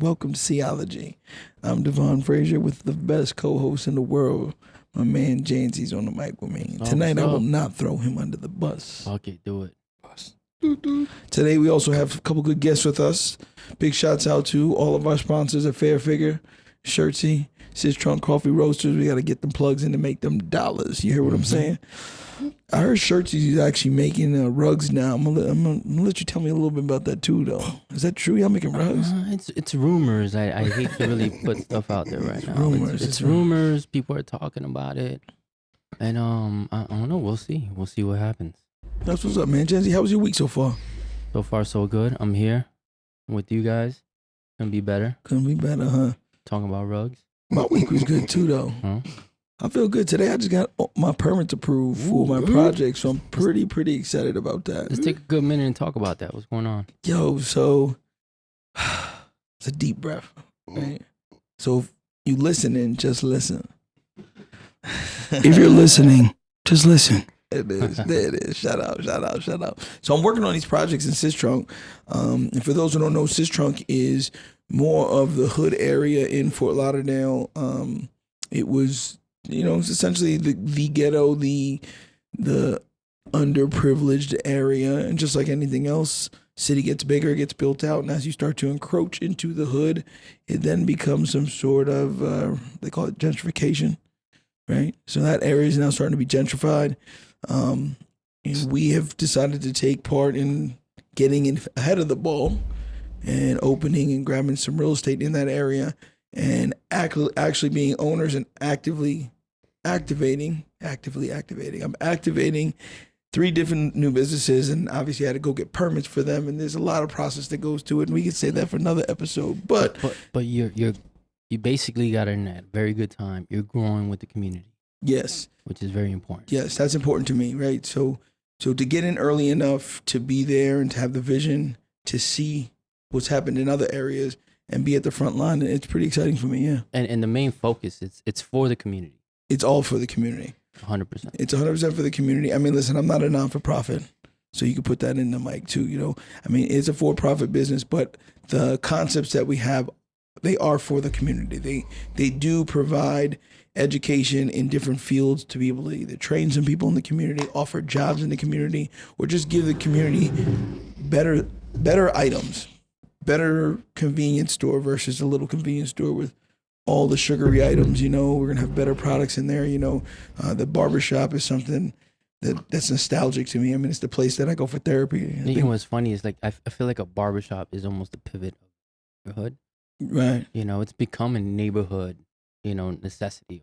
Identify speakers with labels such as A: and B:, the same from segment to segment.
A: welcome to CEOlogy. I'm Devon Frazier with the best co-host in the world. My man Jansy's on the mic with me. Tonight I will not throw him under the bus.
B: Okay, do it.
A: Today we also have a couple good guests with us. Big shouts out to all of our sponsors at Fair Figure, Shirtsy, Sis Trunk Coffee Roasters. We got to get them plugs in to make them dollars. You hear what I'm saying? I heard Shirtsy's actually making rugs now. I'm gonna let you tell me a little bit about that too, though. Is that true? Y'all making rugs?
B: It's rumors. I hate to really put stuff out there right now. It's rumors. People are talking about it, and I don't know. We'll see. We'll see what happens.
A: That's what's up, man. Janzy, how was your week so far?
B: So far, so good. I'm here with you guys. Couldn't be better.
A: Couldn't be better, huh?
B: Talking about rugs.
A: My week was good too, though.
B: Huh?
A: I feel good today. I just got my permits approved for my project, so I'm pretty excited about that.
B: Let's take a good minute and talk about that. What's going on?
A: Yo, so it's a deep breath, right? So if you listening, just listen. If you're listening, just listen. It is. There it is. Shout out. So I'm working on these projects in Sis Trunk. And for those who don't know, Sis Trunk is more of the hood area in Fort Lauderdale. It was, it's essentially the ghetto, the underprivileged area. And just like anything else, city gets bigger, it gets built out. And as you start to encroach into the hood, it then becomes some sort of, they call it gentrification, right? So that area is now starting to be gentrified. And we have decided to take part in getting in ahead of the ball and opening and grabbing some real estate in that area and actually being owners and actively activating. I'm activating 3 different new businesses, and obviously I had to go get permits for them, and there's a lot of process that goes to it, and we could say that for another episode. But
B: you basically got in at a very good time. You're growing with the community.
A: Yes.
B: Which is very important.
A: Yes, that's important to me, right? So to get in early enough to be there and to have the vision to see what's happened in other areas and be at the front line, it's pretty exciting for me, yeah.
B: And the main focus, it's for the community.
A: It's all for the community.
B: 100%.
A: It's 100% for the community. I mean, listen, I'm not a non-for-profit, so you can put that in the mic too, I mean, it's a for-profit business, but the concepts that we have, they are for the community. They do provide education in different fields to be able to either train some people in the community, offer jobs in the community, or just give the community better items, better convenience store versus a little convenience store with all the sugary items. We're going to have better products in there. The barber shop is something that's nostalgic to me. I mean, it's the place that I go for therapy.
B: What's funny is I feel like a barbershop is almost the pivot of your hood.
A: Right.
B: It's become a neighborhood, necessity.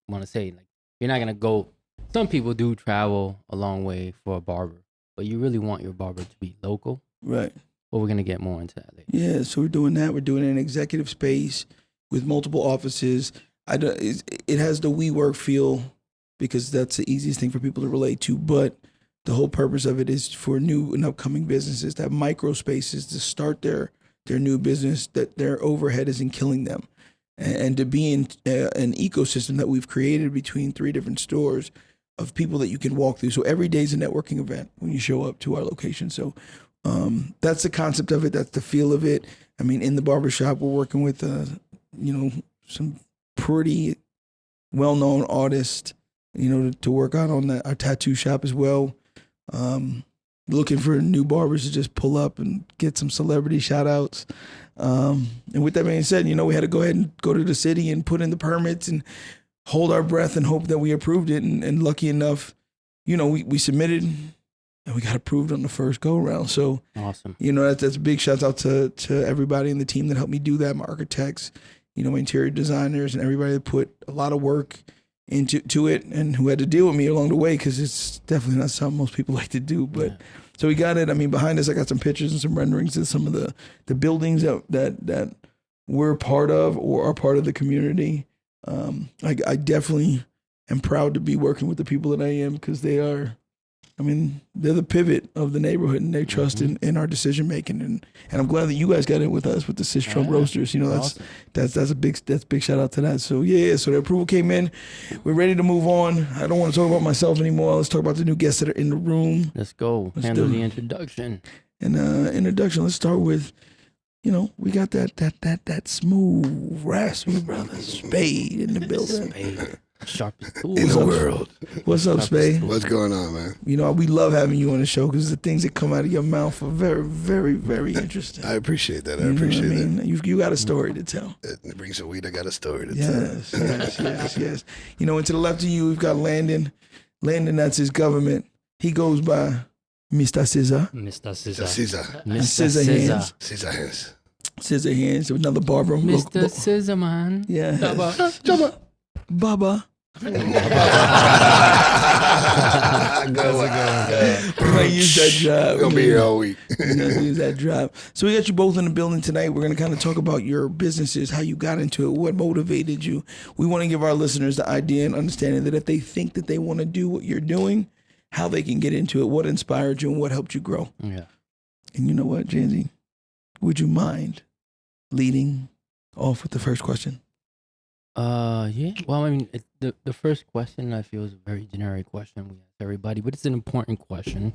B: Want to say you're not gonna go. Some people do travel a long way for a barber, but you really want your barber to be local.
A: Right.
B: But we're gonna get more into that later.
A: Yeah. So we're doing that. We're doing an executive space with multiple offices. It has the WeWork feel because that's the easiest thing for people to relate to. But the whole purpose of it is for new and upcoming businesses to have micro spaces to start their new business, that their overhead isn't killing them. And to be in an ecosystem that we've created between 3 different stores of people that you can walk through. So every day is a networking event when you show up to our location. So that's the concept of it. That's the feel of it. I mean, in the barbershop, we're working with, some pretty well-known artists, to work out on our tattoo shop as well. Looking for new barbers to just pull up and get some celebrity shout outs. And with that being said, we had to go ahead and go to the city and put in the permits and hold our breath and hope that we approved it. And lucky enough, we submitted and we got approved on the first go around. So
B: awesome.
A: That's a big shout out to everybody in the team that helped me do that. My architects, my interior designers, and everybody that put a lot of work into it and who had to deal with me along the way, because it's definitely not something most people like to do. But yeah. So we got it. I mean, behind us, I got some pictures and some renderings of some of the buildings that we're part of or are part of the community. I definitely am proud to be working with the people that I am, because they're the pivot of the neighborhood, and they trust in our decision making, and I'm glad that you guys got in with us with the Sis Trunk Roasters. That's a big shout out to that. So so the approval came in. We're ready to move on. I don't want to talk about myself anymore. Let's talk about the new guests that are in the room.
B: Let's go. Handle the introduction.
A: And introduction. Let's start with you know, we got that smooth, raspy brother Spade in the building.
B: Spade. Sharpest tool
C: In the world.
A: What's up, Spade?
C: What's going on, man?
A: You know, we love having you on the show because the things that come out of your mouth are very, very, very interesting.
C: I appreciate that. I
A: You know what
C: appreciate
A: I mean?
C: that.
A: You got a story to tell.
C: It brings a weed. I got a story to
A: Yes. You know, and to the left of you, we've got Landon. Landon, that's his government. He goes by Mista Scizza.
B: Mista Scizza.
C: Scizza.
B: Mista
A: Scissor
B: Scizza.
A: hands.
C: Scissor hands.
A: Scissor hands. Another barber.
B: Mr. Scizza, man.
A: Yeah.
B: Jabba.
A: Baba.
C: Good
A: I use that drop.
C: We're going to be here all week.
A: Use that drop. So we got you both in the building tonight. We're going to kind of talk about your businesses, how you got into it, what motivated you. We want to give our listeners the idea and understanding that if they think that they want to do what you're doing, how they can get into it, what inspired you and what helped you grow.
B: Yeah.
A: And you know what, Janzi? Would you mind leading off with the first question?
B: Yeah. Well, I mean, the first question I feel is a very generic question we ask everybody, but it's an important question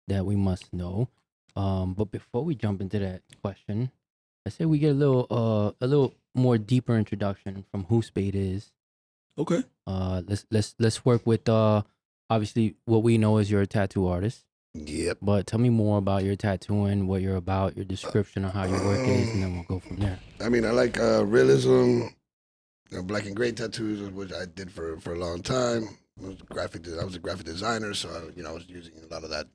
B: that we must know. But before we jump into that question, I say we get a little more deeper introduction from who Spade is.
A: Okay.
B: Let's work with obviously what we know is you're a tattoo artist.
C: Yep.
B: But tell me more about your tattooing, what you're about, your description of how your work is, and then we'll go from there.
C: I mean, I like realism, black and gray tattoos, which I did for a long time. I was a graphic designer, so I was using a lot of that,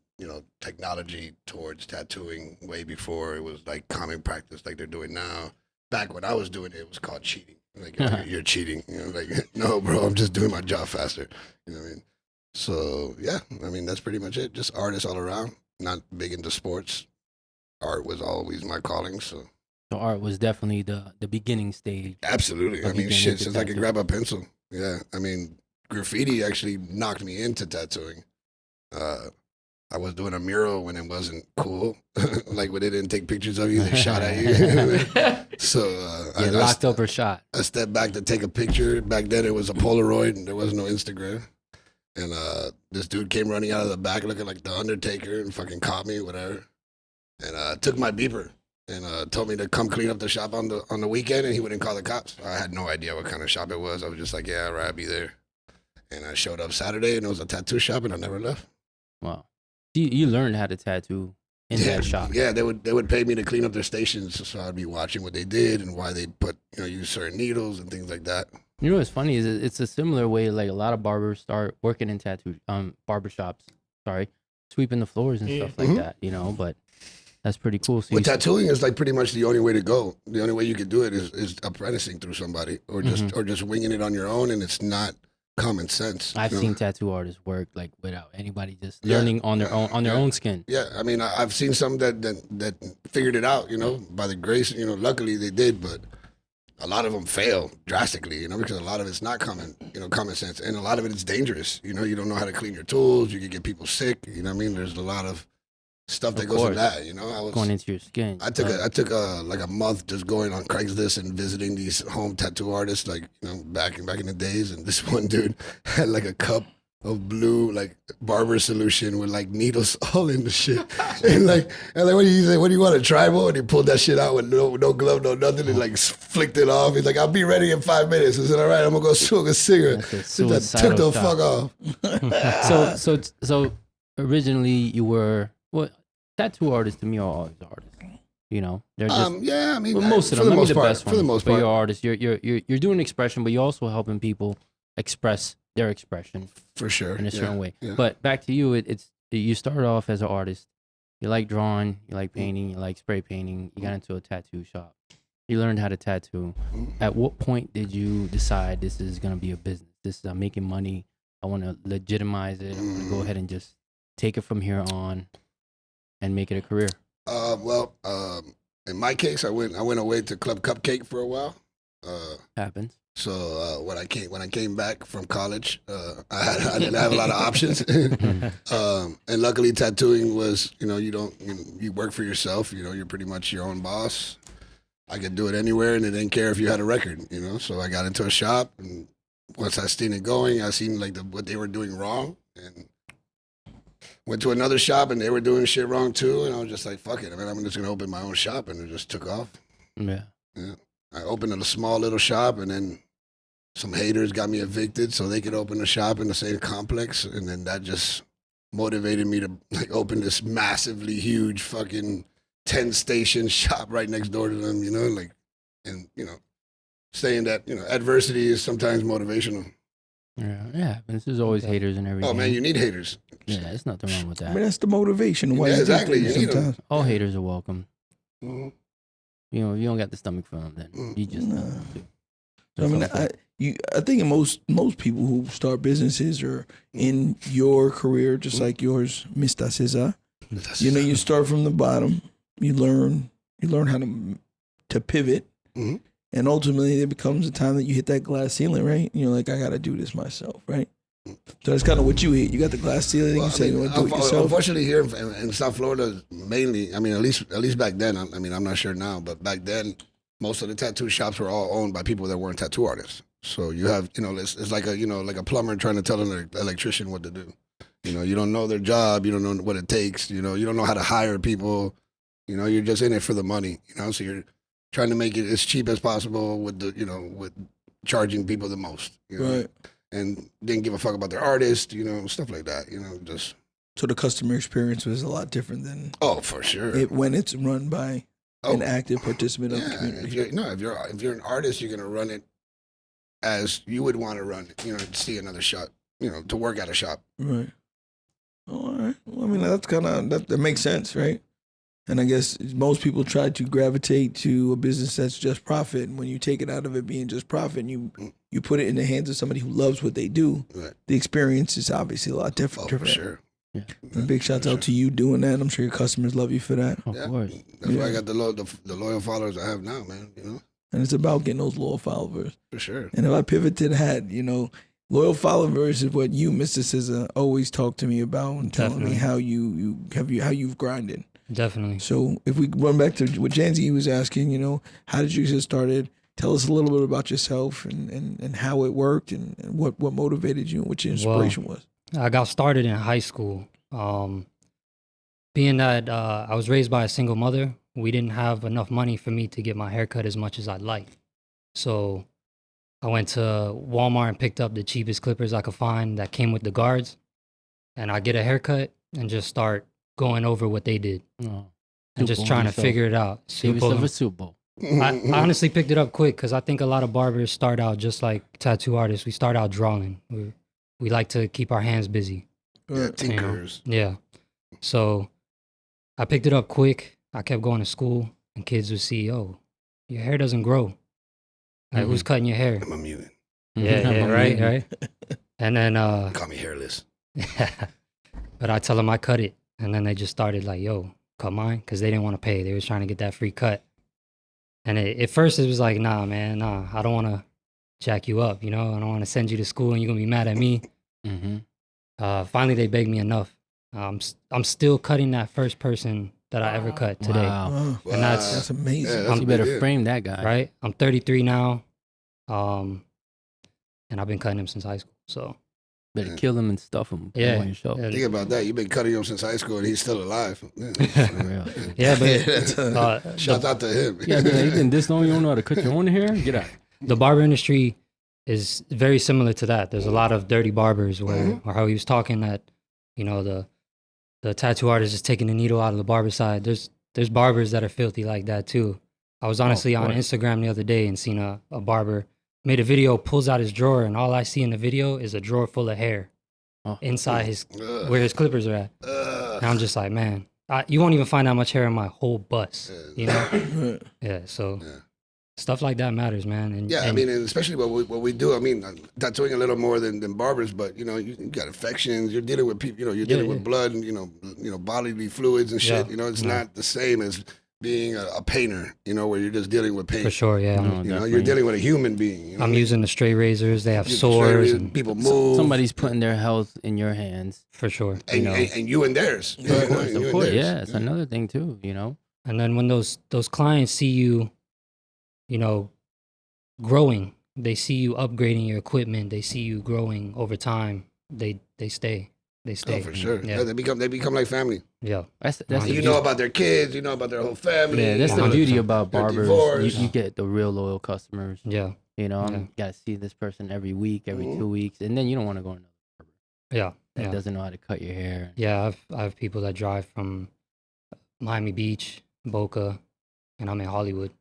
C: technology towards tattooing way before it was like common practice like they're doing now. Back when I was doing it, it was called cheating. Like, you're cheating. No, bro, I'm just doing my job faster. You know what I mean? So, yeah, I mean, that's pretty much it. Just artists all around. Not big into sports. Art was always my calling, so.
B: So art was definitely the beginning stage.
C: Absolutely. I mean,
B: beginning
C: shit,
B: to
C: since I could
B: tattoo.
C: grab a pencil. Yeah, I mean, graffiti actually knocked me into tattooing. I was doing a mural when it wasn't cool. Like when they didn't take pictures of you, they shot at you. So
B: Yeah, locked up or shot.
C: I stepped back to take a picture. Back then it was a Polaroid and there was no Instagram. And this dude came running out of the back looking like the Undertaker and fucking caught me, whatever. And took my beeper and told me to come clean up the shop on the weekend, and he wouldn't call the cops. I had no idea what kind of shop it was. I was just like, yeah, all right, I'll be there. And I showed up Saturday, and it was a tattoo shop, and I never left.
B: Wow. You learned how to tattoo in that shop.
C: Yeah, they would pay me to clean up their stations, so I'd be watching what they did and why they put use certain needles and things like that.
B: You know what's funny is it's a similar way like a lot of barbers start working in tattoo barbershops. Sorry, sweeping the floors and stuff like that. But that's pretty cool. So
C: With tattooing is like pretty much the only way to go. The only way you could do it is apprenticing through somebody or just winging it on your own, and it's not common sense.
B: I've seen tattoo artists work like without anybody just learning on their own skin.
C: Yeah, I mean, I've seen some that figured it out, by the grace. Luckily they did, but a lot of them fail drastically, because a lot of it's not common sense, and a lot of it is dangerous. You don't know how to clean your tools. You can get people sick. You know what I mean? There's a lot of stuff that goes in that. I was
B: going into your skin.
C: I took like a month just going on Craigslist and visiting these home tattoo artists, like back in the days. And this one dude had like a cup of blue like barber solution with like needles all in the shit. and like what do you say? What do you want, a tribal? And he pulled that shit out with no glove, no nothing, and like flicked it off. He's like, I'll be ready in 5 minutes. I said, all right, I'm gonna go smoke a cigarette. So I took the fuck off.
B: So originally you were tattoo artists to me are always artists. They're just
C: yeah. I mean,
B: well, most of them.
C: for the
B: Let me
C: most
B: the
C: part,
B: best
C: for the most part,
B: you're artists. You're doing expression, but you're also helping people express their expression
C: for sure
B: in a certain way.
C: Yeah.
B: But back to you, you started off as an artist. You like drawing, you like painting, you like spray painting. You got into a tattoo shop. You learned how to tattoo. At what point did you decide this is gonna be a business? I'm making money. I want to legitimize it. I want to go ahead and just take it from here on and make it a career.
C: In my case, I went away to Club Cupcake for a while.
B: Happens.
C: So when I came back from college, I didn't have a lot of options, and luckily tattooing was you work for yourself. You're pretty much your own boss. I could do it anywhere, and they didn't care if you had a record. So I got into a shop, and once I seen it going, I seen like what they were doing wrong, and Went to another shop and they were doing shit wrong too, and I was just like, fuck it. I mean, I'm just gonna open my own shop, and it just took off.
B: Yeah.
C: Yeah. I opened a small little shop, and then some haters got me evicted so they could open a shop in the same complex, and then that just motivated me to like open this massively huge fucking 10-station shop right next door to them, you know, like, and you know, saying that, you know, adversity is sometimes motivational.
B: Yeah. There's always haters and everything.
C: Oh man, you need haters.
B: Yeah, there's nothing wrong with
A: I
B: that.
A: mean, that's the motivation. Why
C: Yeah,
A: you do
C: exactly.
A: things
C: You need 'em.
A: sometimes.
B: All haters are welcome.
C: Mm-hmm.
B: You know, if you don't got the stomach for them, then you just
A: Nah.
B: don't.
A: So, I mean, I think most people who start businesses are in your career, just like yours, Mista Scizza. You know, you start from the bottom. You learn how to pivot,
C: Mhm.
A: and ultimately, there becomes a time that you hit that glass ceiling, right? And you're like, I got to do this myself, right? So that's kind of what you hit. You got the glass ceiling.
C: Well,
A: You say you want to do it yourself.
C: Unfortunately, here in South Florida, mainly, I mean, at least back then. I mean, I'm not sure now, but back then, most of the tattoo shops were all owned by people that weren't tattoo artists. So you have, you know, it's like a plumber trying to tell an electrician what to do. You know, you don't know their job, you don't know what it takes. You know, you don't know how to hire people. You know, you're just in it for the money. You know, so you're trying to make it as cheap as possible with charging people the most. You know?
A: Right.
C: And didn't give a fuck about their artist, you know, stuff like that, you know, just.
A: So the customer experience was a lot different than
C: Oh, for sure.
A: when it's run by an active participant of the community.
C: If you're an artist, you're gonna run it as you would want to run it, you know, to see another shop, you know, to work at a shop.
A: Right. All right. Well, I mean, that's kind of that makes sense, right? And I guess most people try to gravitate to a business that's just profit. And when you take it out of it being just profit, and you put it in the hands of somebody who loves what they do,
C: Right.
A: the experience is obviously a lot different.
C: Oh, for sure.
B: Yeah.
A: And big shouts out to you doing that. I'm sure your customers love you for that.
B: Of
C: Yeah.
B: course.
C: That's why I got the loyal followers I have now, man. You know,
A: And it's about getting those loyal followers.
C: for sure.
A: And if I pivot to that, you know, loyal followers is what you, Mr. Scizza, always talk to me about and telling me
D: Definitely.
A: how you've grinded.
D: Definitely.
A: So if we run back to what Janzi was asking, you know, how did you get started? Tell us a little bit about yourself and how it worked and what motivated you and what your inspiration was.
D: I got started in high school. Being that I was raised by a single mother, we didn't have enough money for me to get my hair cut as much as I'd like. So I went to Walmart and picked up the cheapest clippers I could find that came with the guards. And I get a haircut and just start going over what they did
B: Oh,
D: and just trying to figure it out.
B: Save yourself a Super Bowl.
D: I honestly picked it up quick because I think a lot of barbers start out just like tattoo artists. We start out drawing. We like to keep our hands busy.
C: Yeah, tinkerers.
D: Yeah. So I picked it up quick. I kept going to school, and kids would see, "Oh, your hair doesn't grow. Like, who's cutting your hair?"
C: I'm a mutant.
D: Yeah, right. And then,
C: Call me hairless.
D: but I tell them I cut it, and then they just started like, "Yo, cut mine," because they didn't want to pay. They was trying to get that free cut. And at first it was like, nah, man, I don't want to jack you up, you know? I don't want to send you to school and you're going to be mad at me.
B: Mm-hmm.
D: Finally, they begged me enough. I'm still cutting that first person that I ever cut today,
B: Wow.
A: Wow.
D: And
A: That's amazing.
C: Yeah, that's
B: You
C: a
B: better
C: big deal.
B: frame that guy.
D: right? I'm 33 now, and I've been cutting him since high school, so.
B: Better kill him and stuff him.
D: Yeah.
B: On your show.
D: Yeah.
C: Think about that. You've been cutting him since high school, and he's still alive. Yeah.
B: For real.
D: Yeah, but
A: That's
C: Shout out to him.
B: Yeah, man, you been this long, you don't know how to cut your own hair? Get out.
D: the barber industry is very similar to that. There's a lot of dirty barbers where, or how he was talking that, you know, the tattoo artist is taking the needle out of the barber side. There's barbers that are filthy like that too. I was honestly on Instagram the other day and seen a barber made a video, pulls out his drawer, and all I see in the video is a drawer full of hair inside his where his clippers are at. And I'm just like, man, you won't even find that much hair in my whole bust, you know? Yeah, so stuff like that matters, man. And
C: I mean, and especially what we do. I mean, tattooing a little more than barbers, but you know, you got infections. You're dealing with people. You know, you're dealing with blood and you know bodily fluids and shit.
D: Yeah.
C: You know, it's not the same as being a painter. You know, where you're just dealing with paint.
D: for sure, yeah.
B: No,
C: You know, you're dealing with a human being. You know?
D: I'm using the straight razors. They have sores. And,
C: People move.
B: Somebody's putting their health in your hands.
D: for sure.
C: and, and you and theirs. You know,
B: Of course,
C: you and
B: of course.
C: theirs.
B: Yeah, it's another thing too, you know?
D: And then when those clients see you, you know, growing, they see you upgrading your equipment, they see you growing over time, they stay. they stay.
C: Oh, for sure.
D: Yeah.
C: They become like family.
D: Yeah.
B: That's
D: Yeah,
B: the
C: You
B: beauty.
C: know about their kids. You know about their whole family.
B: Yeah, that's the
D: 100%.
B: beauty about
C: They're
B: barbers.
C: divorced.
B: You get the real loyal customers.
D: Yeah.
B: You know,
D: Yeah.
B: I'm gotta see this person every week, every
C: Mhm.
B: 2 weeks, and then you don't want to go to another barber
D: Yeah.
B: that
D: Yeah.
B: doesn't know how to cut your hair.
D: Yeah. I have people that drive from Miami Beach, Boca, and I'm in Hollywood.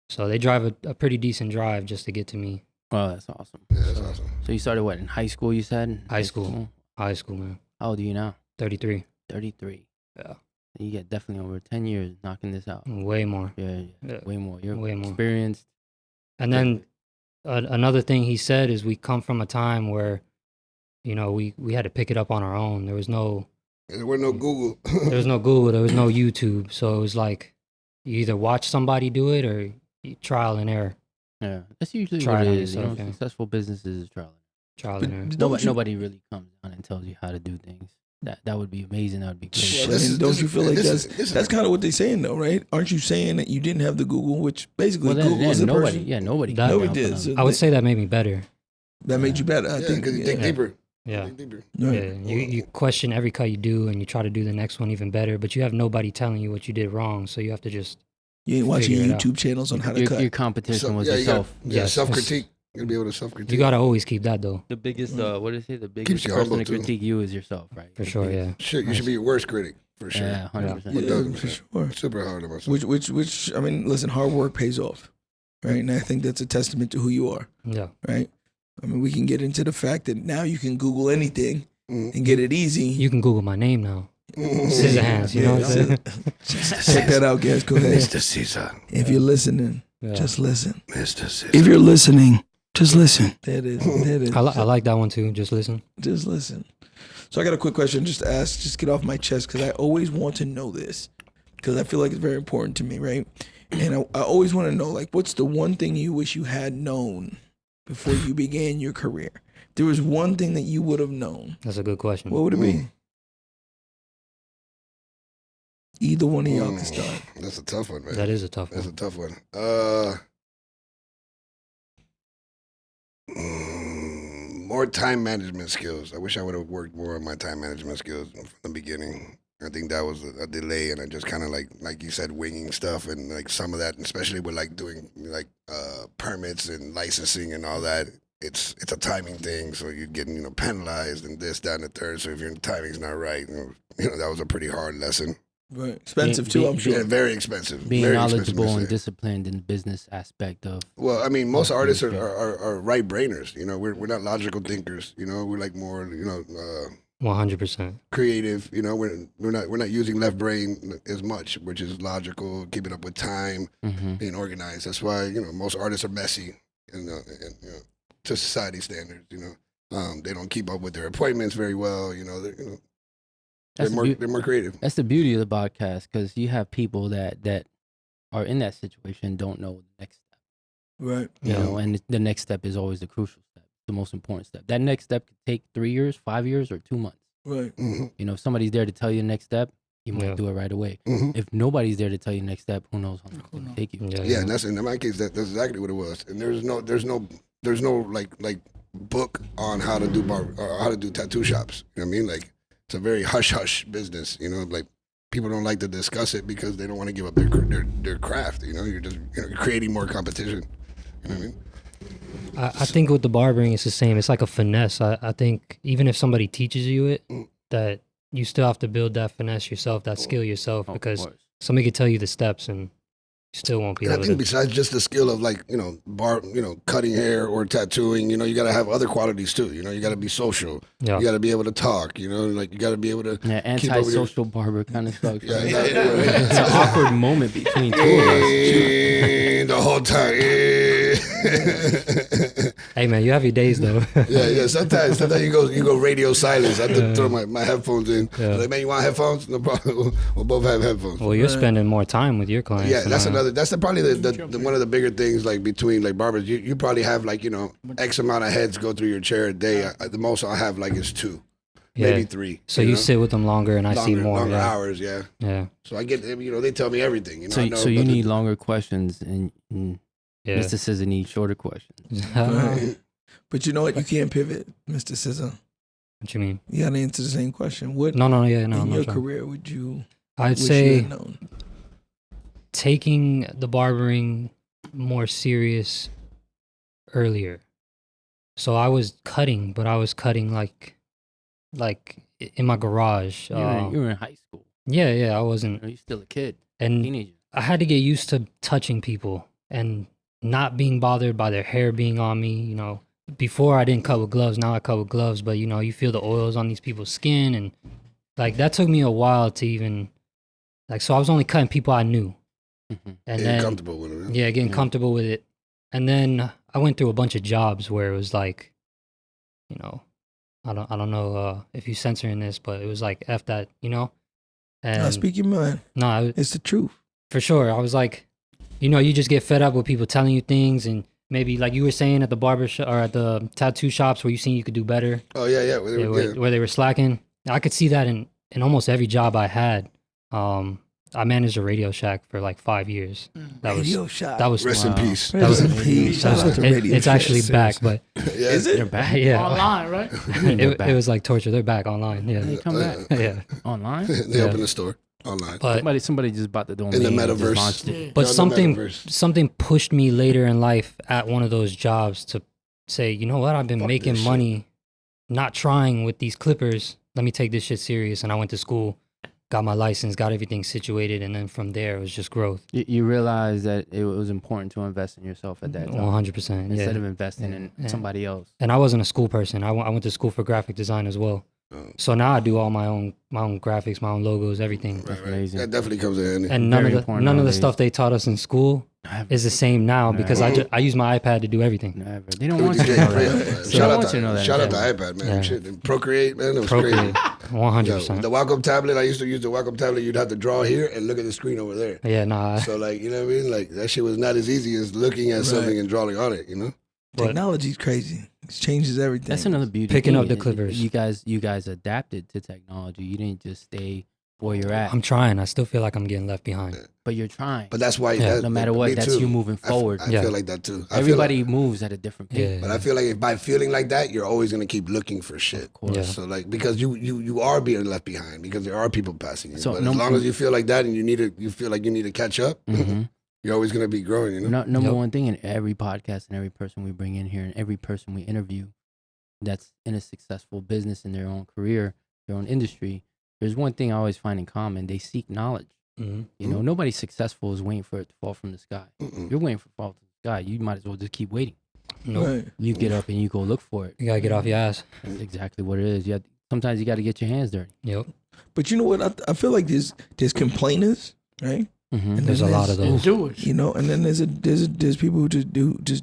D: So they drive a pretty decent drive just to get to me.
B: Oh, that's awesome.
C: Yeah, that's awesome.
B: So you started what in high school? You said
D: High school. High school, man.
B: How old are you now?
D: 33.
B: 33.
D: Yeah.
B: You get definitely over 10 years knocking this out.
D: Way more.
B: Yeah,
D: Yeah.
B: way more. You're
D: Way more.
B: experienced.
D: And then another thing he said is we come from a time where, you know, we had to pick it up on our own. There was no
C: Google.
D: there was no Google, there was no YouTube. So it was like you either watch somebody do it or you trial and error.
B: Yeah, that's usually
D: Try
B: what
D: it
B: it
D: on
B: is.
D: yourself, yeah.
B: Successful businesses is trial.
D: Trial
A: But
D: and error.
A: don't you-
B: Nobody really comes down and tells you how to do things. That would be amazing. That would be great.
C: Well,
A: I
C: this
A: mean,
C: is-
A: don't
C: this
A: you
C: is-
A: feel like
C: this
A: that's
C: is- this is-
A: that's kind of what they're saying though, right? Aren't you saying that you didn't have the Google, which basically
B: Well, then,
A: Google is the
B: nobody.
A: person
B: Yeah, nobody.
D: That-
B: came
A: Nobody
B: down
A: did,
B: for
A: so-
B: them.
D: I would say that made me better.
A: that made you better. I
C: Yeah,
A: think
C: because you dig deeper.
D: Yeah.
C: Dig deeper.
A: Right.
D: Yeah, you question every cut you do and you try to do the next one even better, but you have nobody telling you what you did wrong, so you have to just
A: You ain't watching
D: Figure it out.
A: YouTube channels on how to
B: Your
A: cut.
B: competition was
C: you
B: yourself.
C: Gotta,
D: Yes.
C: self-critique. You gotta be able to self-critique.
D: you got to always keep that though.
B: The biggest, what did it say? The biggest
C: Keeps you
B: person
C: humble,
B: to
C: too.
B: critique you is yourself, right?
D: For
B: The
D: sure,
B: biggest-
D: yeah.
C: Shit, you should be your worst critic for sure.
B: Yeah, 100%.
C: But
A: Yeah,
C: doesn't,
A: for
C: man.
A: sure.
C: Super hard on myself.
A: Which I mean, listen, hard work pays off, right? And I think that's a testament to who you are,
D: Yeah.
A: right? I mean, we can get into the fact that now you can Google anything
C: Mhm.
A: and get it easy.
D: You can Google my name now.
C: Mhm.
D: Scissor hands, you know what I'm saying?
A: Check that out, guys. Go ahead.
C: Mr. Scizza.
A: If you're listening,
D: Yeah.
A: just listen.
C: Mr. Scizza.
A: If you're listening, just listen. There it is. There it is.
D: I like that one too. Just listen.
A: Just listen. So I got a quick question just to ask, just get off my chest, because I always want to know this, because I feel like it's very important to me, right? And I always want to know, like, what's the one thing you wish you had known before you began your career? If there was one thing that you would have known,
D: That's a good question.
A: what would it be? Either one of y'all can start.
C: That's a tough one, man.
D: That is a tough
C: That's a
D: one.
C: tough one. More time management skills. I wish I would have worked more on my time management skills from the beginning. I think that was a delay, and I just kind of like you said, winging stuff, and like some of that, especially with like doing like permits and licensing and all that. It's a timing thing, so you're getting penalized and this, that, and the third. So if your timing's not right, that was a pretty hard lesson.
A: Right. Expensive too, I'm
C: Yeah,
A: sure.
C: very expensive.
B: Being
C: very expensive
B: knowledgeable and
C: mistake.
B: disciplined in the business aspect of.
C: Well, I mean, most
B: Okay,
C: artists
B: okay.
C: are right brainers. We're not logical thinkers. We're like more
D: 100%.
C: creative. We're not using left brain as much, which is logical, keeping up with time,
B: Mhm.
C: being organized. That's why most artists are messy, and to society standards. They don't keep up with their appointments very well. They're
B: That's the
C: more
B: beau-
C: they're more creative.
B: That's the beauty of the podcast, because you have people that are in that situation don't know the next step.
A: Right.
B: You
D: Yeah.
B: know, and the next step is always the crucial step, the most important step. That next step could take 3 years, 5 years, or 2 months.
A: Right.
C: Mhm.
B: If somebody's there to tell you the next step, you might
D: Yeah.
B: do it right away.
C: Mhm.
B: If nobody's there to tell you the next step, who knows how long it's gonna take you.
D: Yeah.
C: Yeah, and that's in my case. That's exactly what it was. And there's no like book on how to do how to do tattoo shops. You know what I mean? Like it's a very hush business. Like people don't like to discuss it because they don't want to give up their craft. You're just creating more competition. You know what I mean?
D: I think with the barbering, it's the same. It's like a finesse. I think even if somebody teaches you it, that you still have to build that finesse yourself, that skill yourself,
B: Of
D: because
B: course.
D: somebody could tell you the steps and you still won't be
C: And I
D: able
C: think
D: to.
C: besides just the skill of like cutting hair or tattooing, you got to have other qualities too. You got to be social.
D: Yeah.
C: You got to be able to talk. Like you got to be able to.
B: Yeah,
C: keep up with your-
B: antisocial barber kind of sucks.
C: Yeah,
B: right?
C: yeah.
B: It's an awkward moment between two of us.
C: The whole time.
D: Hey man, you have your days though.
C: Yeah. Sometimes you go radio silence. I have to throw my headphones in.
D: Yeah.
C: Like, man, you want headphones? No problem. We'll both have headphones.
D: Well, you're spending more time with your clients.
C: Yeah,
D: than
C: that's
D: I am.
C: another. That's probably the one of the bigger things. Like between like barbers, you probably have like X amount of heads go through your chair a day. The most I'll have like is 2, maybe 3.
D: So you sit with them longer, and I see more.
C: longer
D: Yeah.
C: hours. Yeah.
D: Yeah.
C: So I get they tell me everything. I know
B: So you
C: about
B: need longer questions, and
D: Yeah.
B: Mr. Scizza needs shorter questions.
A: Right. But you know what? You can't pivot, Mr. Scizza.
D: What you mean?
A: You gotta answer the same question. What
D: No, no,
A: in
D: I'm
A: your
D: not trying.
A: career would you
D: I'd
A: wish you
D: say
A: had known?
D: taking the barbering more serious earlier. So I was cutting, but I was cutting like in my garage.
B: You were in high school.
D: Yeah, I wasn't.
B: You're still a kid,
D: And
B: teenager.
D: I had to get used to touching people and not being bothered by their hair being on me. You know, before I didn't cut with gloves. Now I cut with gloves, but you know, you feel the oils on these people's skin, and like that took me a while to even like. So I was only cutting people I knew,
B: Mm-hmm.
D: and
C: Getting
D: then
C: comfortable with it.
D: yeah, getting comfortable with it. And then I went through a bunch of jobs where it was like, you know, I don't know if you censoring this, but it was like F that, you know. And
A: Speak your mind.
D: no,
A: It's the truth.
D: for sure. I was like, you know, you just get fed up with people telling you things, and maybe like you were saying at the barber shop or at the tattoo shops where you seen you could do better,
C: Oh yeah.
D: yeah, where they were slacking. I could see that in almost every job I had. I managed a Radio Shack for like 5 years. That
A: Radio
D: was
A: Shack.
D: that was
C: Rest in peace.
D: That was
A: Rest in peace. Shout out to Radio
D: it's
A: Shack.
D: actually back, but
C: Yeah.
A: Is
B: They're
A: it?
B: back.
D: yeah,
E: Online, right?
D: it was like torture. They're back online.
B: They
D: Yeah,
B: come back
D: yeah.
B: online.
C: They
D: Yeah.
C: open the store online.
D: But
B: Somebody just bought the domain.
C: In the
B: and just
C: metaverse.
B: launched it.
E: Yeah.
D: but
C: They're on the metaverse.
D: something pushed me later in life at one of those jobs to say, you know what, I've been
C: Fuck
D: making
C: this
D: money, not trying with these clippers. Let me take this shit serious. And I went to school, got my license, got everything situated, and then from there it was just growth.
B: You realize that it was important to invest in yourself at that time
D: 100%.
B: instead
D: Yeah.
B: of investing in
D: Yeah.
B: somebody else.
D: And I wasn't a school person. I went to school for graphic design as well.
C: Oh.
D: So now I do all my own graphics, my own logos, everything.
B: That's amazing.
C: That definitely comes in handy.
D: And none
B: Very
D: of the
B: important
D: none of the
B: nowadays.
D: stuff they taught us in school is the same now because I use my iPad to do everything.
B: Never. They don't want you to
C: Yeah,
B: know
C: yeah,
B: that.
C: man.
B: They
C: Shout
B: don't
C: out
B: want you to know that.
C: Shout out to iPad, man.
D: Yeah.
C: Shit. And Procreate, man. It was
D: Procreate,
C: crazy.
D: 100%.
C: The Wacom tablet, I used to use the Wacom tablet. You'd have to draw here and look at the screen over there.
D: Yeah, nah.
C: So, like, you know what I mean? Like, that shit was not as easy as looking at something and drawing on it, you know?
D: But
A: Technology's crazy. It changes everything.
B: That's another beauty.
D: Picking
B: thing.
D: up the clippers.
B: You guys adapted to technology. You didn't just stay where you're at,
D: I'm trying. I still feel like I'm getting left behind.
B: but you're trying.
C: But that's why.
D: Yeah.
C: That,
B: No matter
C: me
B: what, that's
C: too.
B: you moving forward.
C: I
D: Yeah.
C: feel like that too. I feel
B: Everybody
C: like-
B: moves at a different pace.
D: Yeah.
C: but I feel like if by feeling like that, you're always gonna keep looking for shit.
B: Of course.
D: Yeah.
C: So like because you are being left behind because there are people passing you.
B: So
C: but
B: no-
C: as long as you feel like that and you feel like you need to catch up,
B: Mhm.
C: you're always gonna be growing. You know.
B: Number
D: Yep.
B: one thing in every podcast and every person we bring in here and every person we interview that's in a successful business in their own career, their own industry, there's one thing I always find in common. They seek knowledge.
D: Mhm.
B: You know, nobody successful is waiting for it to fall from the sky.
C: Mm-mm.
B: You're waiting for it to fall from the sky. You might as well just keep waiting.
D: Nope.
A: Right.
B: You get up and you go look for it.
D: You gotta get off your ass.
B: That's exactly what it is. Sometimes you got to get your hands dirty.
D: Yep.
A: But you know what? I feel like there's complainers, right?
B: Mm-hmm.
A: And
D: There's a
A: then
D: lot of those.
E: Jewish.
A: You know, and then there's people who just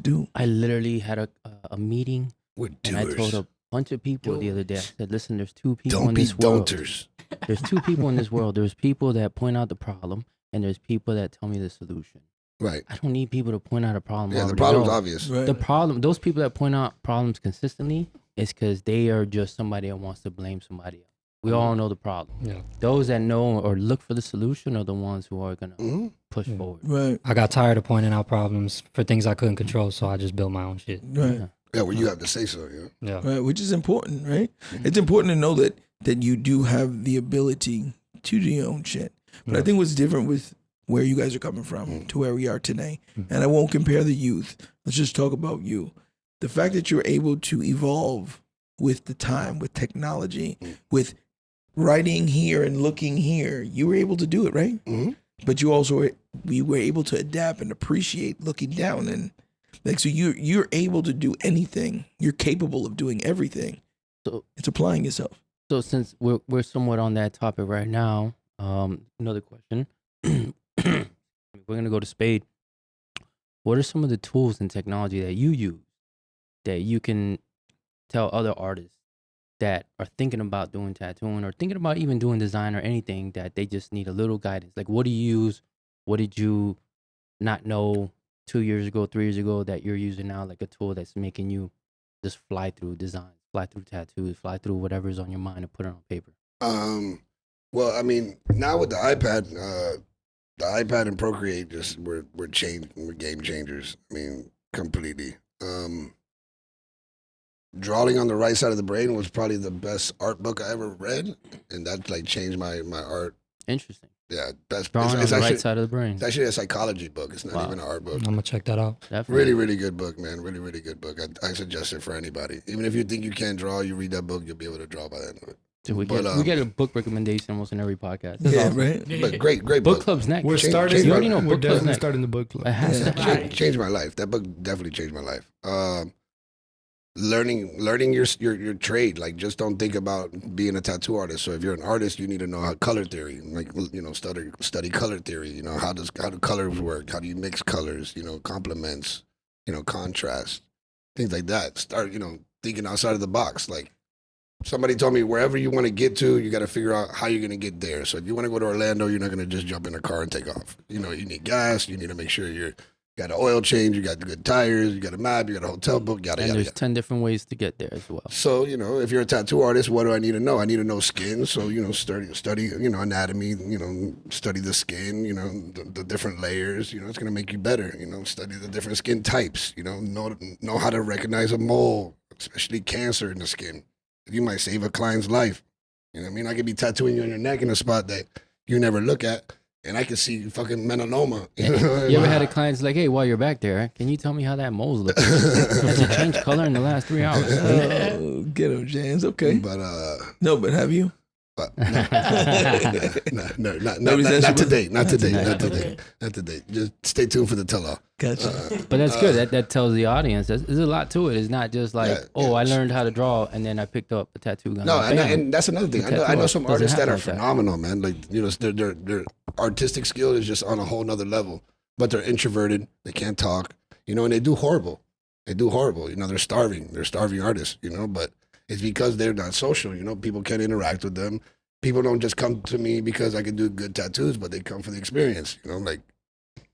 A: do.
B: I literally had a meeting
C: We're
B: and I told
C: doers.
B: a bunch of people the other day. I said, listen, there's two people
C: Don't
B: in
C: be
B: this world.
C: don'ters.
B: There's two people in this world. There's people that point out the problem, and there's people that tell me the solution.
C: Right.
B: I don't need people to point out a problem.
C: Yeah,
B: I
C: the
B: already
C: problem's
B: know.
C: obvious.
A: Right.
B: The problem, those people that point out problems consistently, is because they are just somebody that wants to blame somebody else. We all know the problem.
D: Yeah.
B: Those that know or look for the solution are the ones who are gonna
C: hmm
B: push
D: Yeah.
B: forward.
A: Right.
D: I got tired of pointing out problems for things I couldn't control, so I just built my own shit.
A: Right.
B: Yeah.
C: Yeah, well, you have to say so. You know.
D: Yeah.
A: Right. Which is important, right? It's important to know that you do have the ability to do your own shit. But I
D: Yeah.
A: think what's different with where you guys are coming from to where we are today, and I won't compare the youth. Let's just talk about you. The fact that you're able to evolve with the time, with technology, with writing here and looking here, you were able to do it, right?
C: Mhm.
A: But you also we were able to adapt and appreciate looking down and like so you're able to do anything. You're capable of doing everything.
B: So-
A: it's applying yourself.
B: So since we're somewhat on that topic right now, another question. We're gonna go to Spade. What are some of the tools and technology that you use that you can tell other artists that are thinking about doing tattooing or thinking about even doing design or anything that they just need a little guidance? Like, what do you use? What did you not know 2 years ago, 3 years ago that you're using now, like a tool that's making you just fly through design, fly through tattoos, fly through whatever's on your mind and put it on paper?
C: Well, I mean, now with the iPad and Procreate just we're game changers. I mean, completely. Drawing on the Right Side of the Brain was probably the best art book I ever read, and that like changed my art.
B: Interesting.
C: Yeah, that's
B: Drawing on
C: it's
B: the
C: actually,
B: right side of the brain.
C: It's actually a psychology book. It's not
B: Wow.
C: even an art book.
D: I'm gonna check that out.
B: Definitely.
C: Really, really good book, man. Really, really good book. I suggest it for anybody. Even if you think you can't draw, you read that book, you'll be able to draw by the end of it.
B: So we get a book recommendation almost in every podcast. That's
A: Yeah,
B: awesome.
A: right.
C: But great
B: Book
C: book.
B: club's next.
E: We're
C: Change-
E: starting.
C: change
B: You
C: my
B: already know
C: life.
E: We're
B: book club's
E: definitely
B: next.
E: starting the book club.
B: It has to.
C: Changed my life. That book definitely changed my life. Learning your trade. Like, just don't think about being a tattoo artist. So if you're an artist, you need to know how color theory, like, you know, study color theory. You know, how do colors work? How do you mix colors? You know, complements. You know, contrast, things like that. Start, you know, thinking outside of the box. Like, somebody told me, wherever you want to get to, you got to figure out how you're going to get there. So if you want to go to Orlando, you're not going to just jump in a car and take off. You know, you need gas. You need to make sure you got an oil change, you got good tires, you got a map, you got a hotel book, yada,
B: And
C: yada,
B: there's
C: yada.
B: 10 different ways to get there as well.
C: So, you know, if you're a tattoo artist, what do I need to know? I need to know skin. So, you know, study, you know, anatomy, you know, study the skin, you know, the different layers, you know, it's going to make you better, you know, study the different skin types, you know how to recognize a mole, especially cancer in the skin. You might save a client's life. You know what I mean? I could be tattooing you on your neck in a spot that you never look at, and I could see fucking melanoma.
B: You ever had a client's like, hey, while you're back there, can you tell me how that mole's looking? Has it changed color in the last 3 hours?
A: Oh, get him, James. Okay.
C: But
A: No, but have you?
C: no, not
A: Nobody's asked you
C: today. Not today. Just stay tuned for the tell-all.
A: Gotcha.
B: But that's good. That tells the audience there's a lot to it. It's not just like,
C: Yeah,
B: I learned how to draw and then I picked up a tattoo gun.
C: No,
B: Bam.
C: and that's another thing.
B: The
C: I know
B: tattoo
C: some
B: doesn't
C: artists that
B: happen
C: are
B: like that.
C: phenomenal, man. Like, you know, their artistic skill is just on a whole nother level. But they're introverted. They can't talk. You know, and they do horrible. You know, they're starving. They're starving artists. You know, but it's because they're not social. You know, people can't interact with them. People don't just come to me because I can do good tattoos, but they come for the experience. You know, like,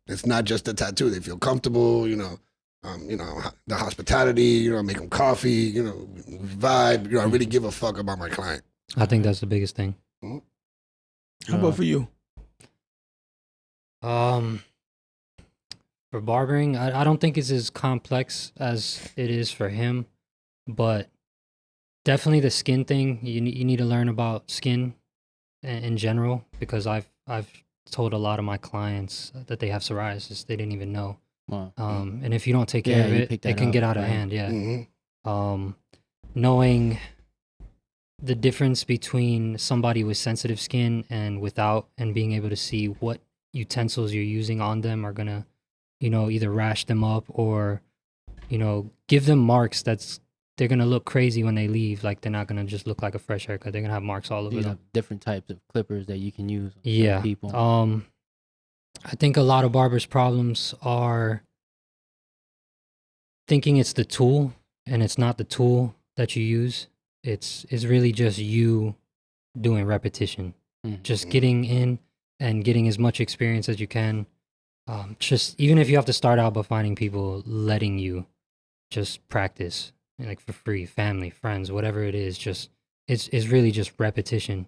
C: it's not just a tattoo. They feel comfortable. You know, the hospitality. You know, I make them coffee. You know, vibe. You know, I really give a fuck about my client.
D: I think that's the biggest thing.
A: How about for you?
D: For barbering, I don't think it's as complex as it is for him, but definitely the skin thing. You need to learn about skin in general, because I've told a lot of my clients that they have psoriasis. They didn't even know.
B: Wow.
D: And if you don't take care of
B: you
D: it,
B: picked
D: it
B: that
D: can
B: up,
D: get out of
B: right?
D: hand. Yeah.
C: Mm-hmm.
D: Knowing the difference between somebody with sensitive skin and without, and being able to see what utensils you're using on them are gonna, you know, either rash them up or, you know, give them marks they're gonna look crazy when they leave. Like, they're not gonna just look like a fresh haircut. They're gonna have marks all over
B: You
D: them.
B: have different types of clippers that you can use. On
D: Yeah.
B: People.
D: I think a lot of barbers' problems are thinking it's the tool, and it's not the tool that you use. It's really just you doing repetition,
B: Mhm.
D: just getting in and getting as much experience as you can. Just even if you have to start out by finding people letting you just practice, like, for free, family, friends, whatever it is, just it's really just repetition.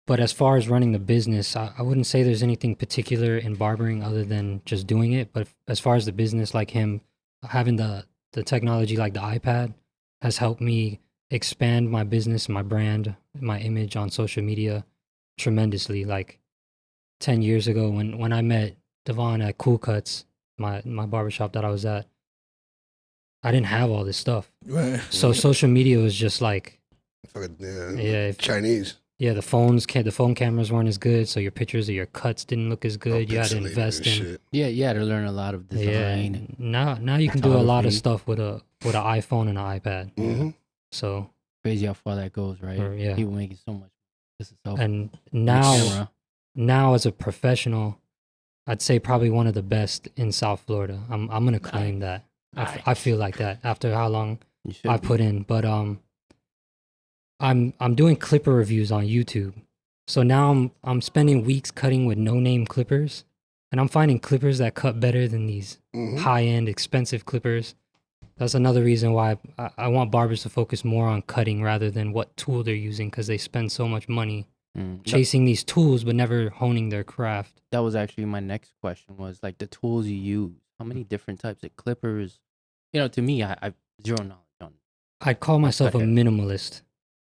D: But as far as running the business, I wouldn't say there's anything particular in barbering other than just doing it. But as far as the business, like him having the technology like the iPad has helped me expand my business, my brand, my image on social media tremendously. Like 10 years ago when I met Devon at Cool Cuts, my barbershop that I was at, I didn't have all this stuff.
A: Right.
D: So social media was just like,
C: Fucking,
D: yeah,
C: Chinese.
D: yeah, the phone cameras weren't as good, so your pictures of your cuts didn't look as good. You had to
C: Pixelated
D: invest
C: and
D: in.
C: shit.
B: Yeah, you had to learn a lot of design.
D: Yeah,
B: and
D: now you can do a lot of
B: photography.
D: stuff with an iPhone and an iPad.
C: Mhm.
D: So,
B: Crazy how far that goes, right?
D: Or, yeah.
B: People making so much. This is so
D: and
B: camera.
D: now as a professional, I'd say probably one of the best in South Florida. I'm gonna claim that. I feel like that after how long
B: You should
D: I
B: be.
D: put in. But I'm doing clipper reviews on YouTube. So now I'm spending weeks cutting with no-name clippers, and I'm finding clippers that cut better than these
C: Mhm.
D: high-end, expensive clippers. That's another reason why I want barbers to focus more on cutting rather than what tool they're using, because they spend so much money
B: Mm.
D: chasing these tools but never honing their craft.
B: That was actually my next question, was like the tools you use. How many different types of clippers to me, I zero knowledge on.
D: I'd call myself a
B: hair.
D: minimalist.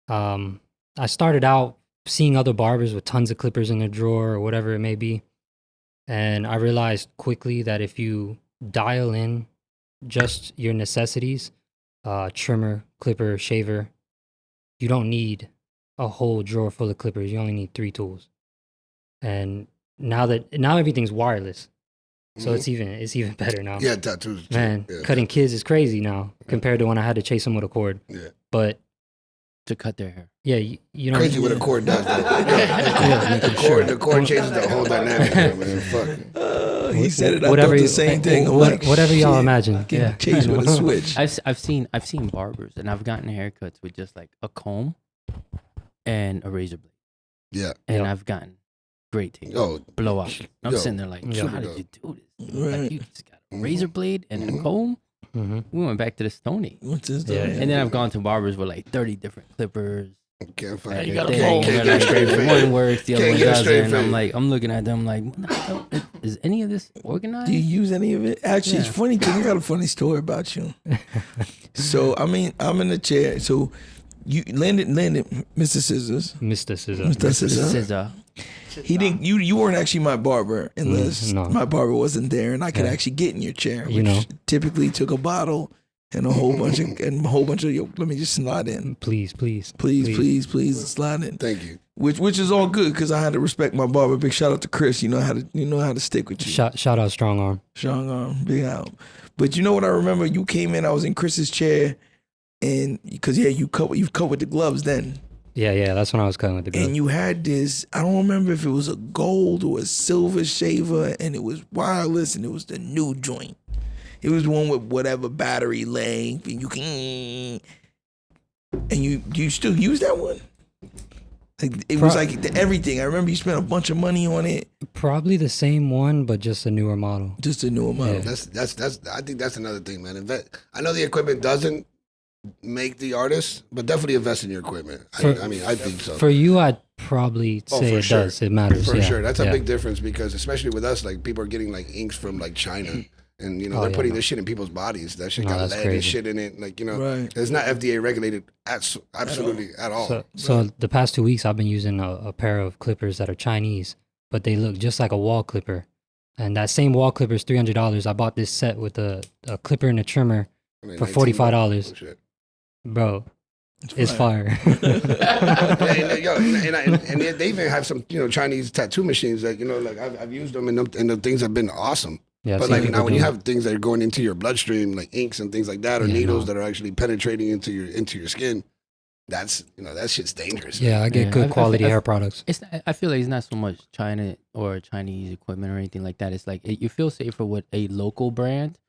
D: I started out seeing other barbers with tons of clippers in their drawer or whatever it may be. And I realized quickly that if you dial in just your necessities, trimmer, clipper, shaver, you don't need a whole drawer full of clippers. You only need 3 tools. And now everything's wireless. So it's even better now.
C: Yeah, tattoos.
D: Man,
C: yeah,
D: cutting kids is crazy now compared to when I had to chase them with a cord.
C: Yeah.
D: But
B: To cut their hair.
D: yeah, you know,
C: Crazy what a cord does. Though. The cord changes the whole dynamic. Man. Fuck.
A: He said it. I thought the same thing. I'm like,
D: whatever y'all
A: shit,
D: imagine.
A: getting
D: Yeah,
A: chased with a switch.
B: I've seen barbers, and I've gotten haircuts with just like a comb and a razor blade,
C: Yeah.
B: and
D: Yeah.
B: I've gotten great taste.
C: Oh,
B: Blowout. I'm
C: yo,
B: sitting there like,
D: yeah.
B: how did you do this?
A: Right.
B: Like, you just got a razor blade and a comb.
D: hmm
B: We went back to the Stone Age.
A: What's this?
D: Yeah,
A: though?
B: And then I've gone to barbers with like 30 different clippers.
C: can't
B: and
C: find
A: you
C: it.
A: got a
B: thing,
A: comb.
B: and
C: Can't
B: they're
C: get a
B: like,
C: straight fade.
B: one works, the other
C: Can't
B: one
C: get a
B: doesn't.
C: straight
B: And I'm
C: fade.
B: like, I'm looking at them like, what the hell? Is any of this organized?
A: Do you use any of it? Actually, it's
B: Yeah.
A: funny thing. I got a funny story about you. So I mean, I'm in the chair. So you landed, Mr. Scissors.
D: Mista Scizza.
A: Mr. Scissors.
B: Scissor.
A: He didn't. You weren't actually my barber unless
D: no.
A: my barber wasn't there, and I could
D: Yeah.
A: actually get in your chair. Which
D: You know.
A: typically took a bottle and a whole bunch of. Yo, let me just slide in.
D: Please.
A: Please slide in.
C: Thank you.
A: Which is all good because I had to respect my barber. Big shout out to Chris. You know how to stick with you.
D: Shout out Strong Arm.
A: Strong arm, big help. But you know what I remember? You came in. I was in Chris's chair, and because you've cut with the gloves then,
D: Yeah, that's when I was cutting with the glove.
A: and you had this. I don't remember if it was a gold or a silver shaver, and it was wireless, and it was the new joint. It was the one with whatever battery length, and you can. And you still use that one? Like it was like everything. I remember you spent a bunch of money on it.
D: Probably the same one, but just a newer model.
A: Just a newer model.
D: Yeah.
C: That's. I think that's another thing, man. I know the equipment doesn't make the artist, but definitely invest in your equipment. I mean, I think so.
D: For you, I'd probably say
C: for
D: it
C: sure.
D: does. It matters.
C: For
D: yeah.
C: sure, that's a
D: Yeah.
C: big difference because especially with us, like people are getting like inks from like China, and
D: Oh,
C: they're
D: yeah,
C: putting
D: no.
C: this shit in people's bodies. That shit
D: No,
C: got
D: that's
C: lead and
D: crazy.
C: shit in it. Like
A: Right.
C: it's not FDA regulated absolutely at all.
D: So the past 2 weeks, I've been using a pair of clippers that are Chinese, but they look just like a wall clipper. And that same wall clipper is $300. I bought this set with a clipper and a trimmer
C: I mean,
D: for
C: $19.
D: $45.
C: Shit.
D: Bro, it's fire.
C: and they even have some Chinese tattoo machines that like I've used them and the things have been awesome.
D: Yeah, I've
C: But
D: seen
C: like
D: people
C: now when you
D: do it.
C: have things that are going into your bloodstream like inks and things like that or
D: Yeah,
C: needles
D: no.
C: that are actually penetrating into your skin, that's that shit's dangerous.
D: Yeah, I get
B: Yeah,
D: good quality
B: I've-
D: hair products.
B: I feel like it's not so much China or Chinese equipment or anything like that. It's like you feel safer with a local brand,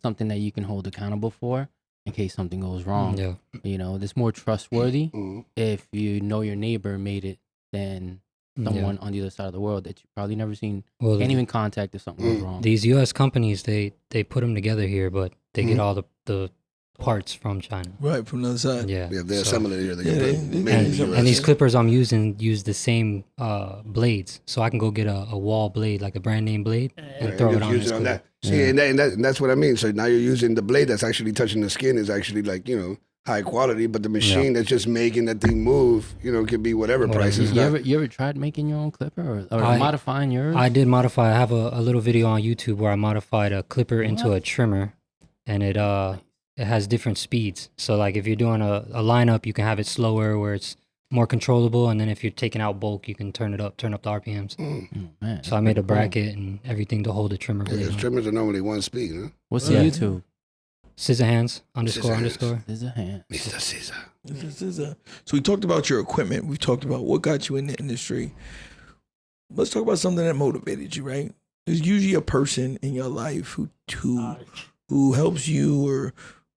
B: something that you can hold accountable for in case something goes wrong.
D: Yeah.
B: It's more trustworthy
C: Mhm.
B: if you know your neighbor made it than someone on the other side of the world that you probably never seen,
D: Well,
B: can't even contact if something goes wrong.
D: these U.S. companies, they put them together here, but they get all the parts from China.
A: Right from the other side.
D: Yeah.
C: Yeah, if they
D: so-
C: assemble it here, they
A: Yeah,
C: get
A: they-
C: made
A: they-
C: in the
A: and-
C: US.
D: And these clippers I'm using use the same blades, so I can go get a wall blade, like a brand name blade, and
C: Right,
D: throw
C: and
D: it
C: just
D: on
C: use
D: this
C: it on
D: clipper.
C: that. See, and that's what I mean. So now you're using the blade that's actually touching the skin is actually like high quality, but the machine that's just making that thing move, could be whatever price. It's not.
B: You ever tried making your own clipper or
D: I-
B: modifying yours?
D: I did modify. I have a little video on YouTube where I modified a clipper into a trimmer, and it has different speeds. So like if you're doing a lineup, you can have it slower where it's more controllable, and then if you're taking out bulk, you can turn up the RPMs.
B: Oh, man,
D: So I made a bracket and everything to hold the trimmer blade
C: Because
D: on.
C: trimmers are normally one speed, huh?
B: What's
D: Yeah.
B: the YouTube?
D: Scissor hands _
C: Scissor hands.
D: _
B: There's a hand.
C: Mista Scizza.
A: So we talked about your equipment. We talked about what got you in the industry. Let's talk about something that motivated you, right? There's usually a person in your life who helps you or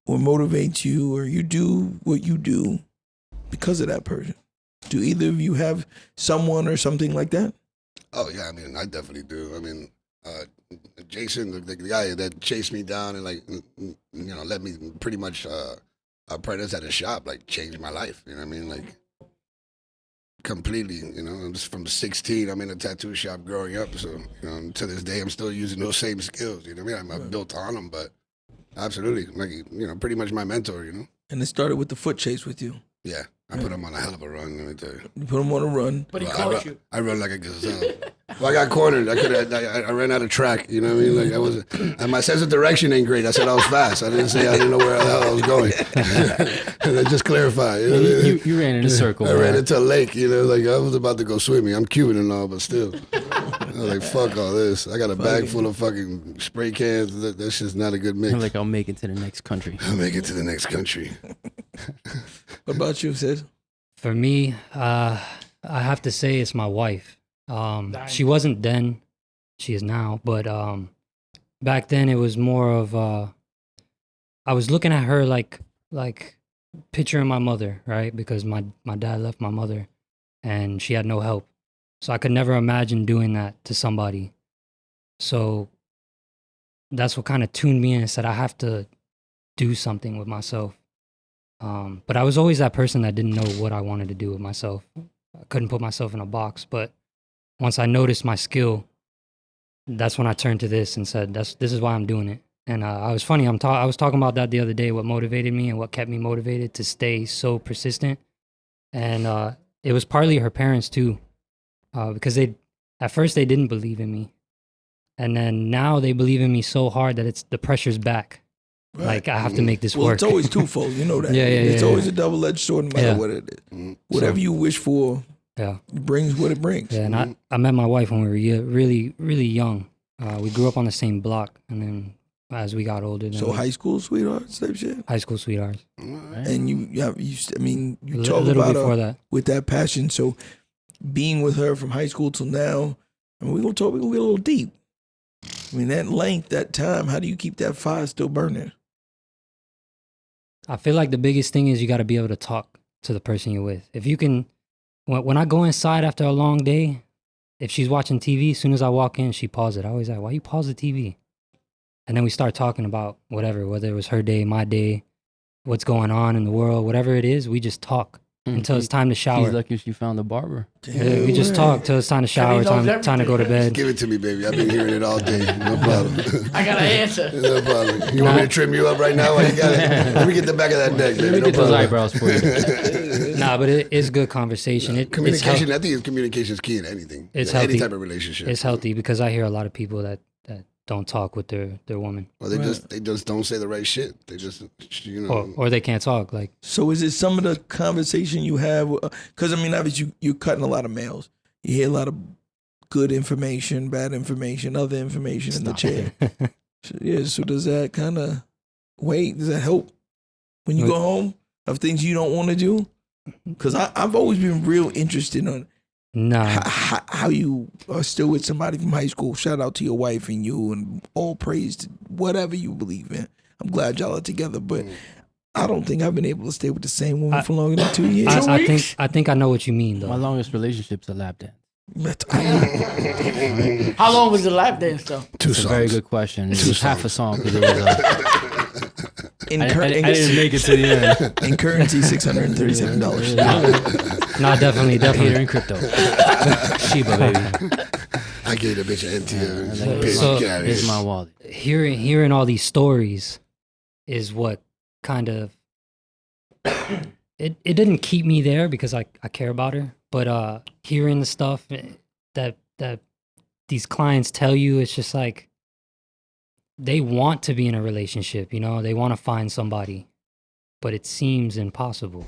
A: motivates you, or you do what you do because of that person. Do either of you have someone or something like that?
C: Oh yeah, I mean, I definitely do. I mean, Jason, the guy that chased me down and let me pretty much apprentice at a shop, like changed my life. You know what I mean? Like completely. I'm just from 16. I'm in a tattoo shop growing up, so to this day I'm still using those same skills. You know what I mean? I'm built on them, but Absolutely. Like, pretty much my mentor,
A: And it started with the foot chase with you.
C: Yeah. I put him on a hell of a run, let me tell you.
A: You put him on a run.
E: But he caught you.
C: I run like a gazelle. Well, I got cornered. I ran out of track, you know what I mean? Like I wasn't, and my sense of direction ain't great. I said I was fast. I didn't say I didn't know where the hell I was going. And I just clarify.
B: You ran in a circle.
C: I ran into a lake, like I was about to go swimming. I'm Cuban and all, but still. I was like, fuck all this. I got a bag full of fucking spray cans. That's just not a good mix.
B: I'm like, I'll make it to the next country.
C: I'll make it to the next country.
A: What about you, Sid?
D: For me, I have to say it's my wife. She wasn't then, she is now, but back then it was more of I was looking at her like picturing my mother, right? Because my dad left my mother and she had no help. So I could never imagine doing that to somebody. So that's what kind of tuned me in and said I have to do something with myself. But I was always that person that didn't know what I wanted to do with myself. I couldn't put myself in a box. But once I noticed my skill, that's when I turned to this and said, this is why I'm doing it. And I was funny. I was talking about that the other day, what motivated me and what kept me motivated to stay so persistent. And it was partly her parents too, because at first they didn't believe in me. And then now they believe in me so hard that the pressure's back. Right. Like, I have to make this work.
A: It's always twofold, you know that. It's always a double-edged sword no matter what it is. Whatever you wish for brings what it brings.
D: Yeah, and I met my wife when we were really, really young. We grew up on the same block, and then as we got older.
A: So high school sweethearts type shit?
D: High school sweethearts.
A: And you talk
D: little
A: about
D: before that.
A: With that passion. So being with her from high school till now, we're going to get a little deep. I mean, that length, that time, how do you keep that fire still burning?
D: I feel like the biggest thing is you got to be able to talk to the person you're with. If you can, when I go inside after a long day, if she's watching TV, as soon as I walk in, she pauses it. I always ask, why you pause the TV? And then we start talking about whatever, whether it was her day, my day, what's going on in the world, whatever it is, we just talk until it's time to shower.
B: She's lucky she found a barber.
D: Yeah, we just talk till it's time to shower, time to go to bed.
C: Give it to me, baby. I've been hearing it all day. No problem.
E: I got an answer.
C: No problem. You want me to trim you up right now? While you got it? Let me get the back of that neck, baby.
B: Let me get those eyebrows for you.
D: Nah, but it's good conversation.
C: Communication, I think communication is key in anything.
D: It's
C: any
D: healthy.
C: type of relationship.
D: It's healthy because I hear a lot of people that don't talk with their woman.
C: Well, they just don't say the right shit. They just,
D: or they can't talk. Like,
A: so is it some of the conversation you have? Because obviously you're cutting a lot of mails. You hear a lot of good information, bad information, other information in the chair. So does that kind of does that help when you go home of things you don't want to do? Because I've always been real interested on how you are still with somebody from high school. Shout out to your wife and you, and all praise to whatever you believe in. I'm glad y'all are together, but I don't think I've been able to stay with the same woman for longer than 2 years.
D: I think I know what you mean, though.
B: My longest relationship's a lap dance.
E: How long was the lap dance, though?
B: That's a very good question. It was half a song because it was. I didn't make it to the end.
A: In currency, $637.
D: No, definitely.
B: Here in crypto. Shiba, baby.
C: I gave the bitch an NT.
B: Here's my wallet.
D: Hearing all these stories is what kind of it didn't keep me there because I care about her, but hearing the stuff that these clients tell you, it's just like they want to be in a relationship, they want to find somebody, but it seems impossible.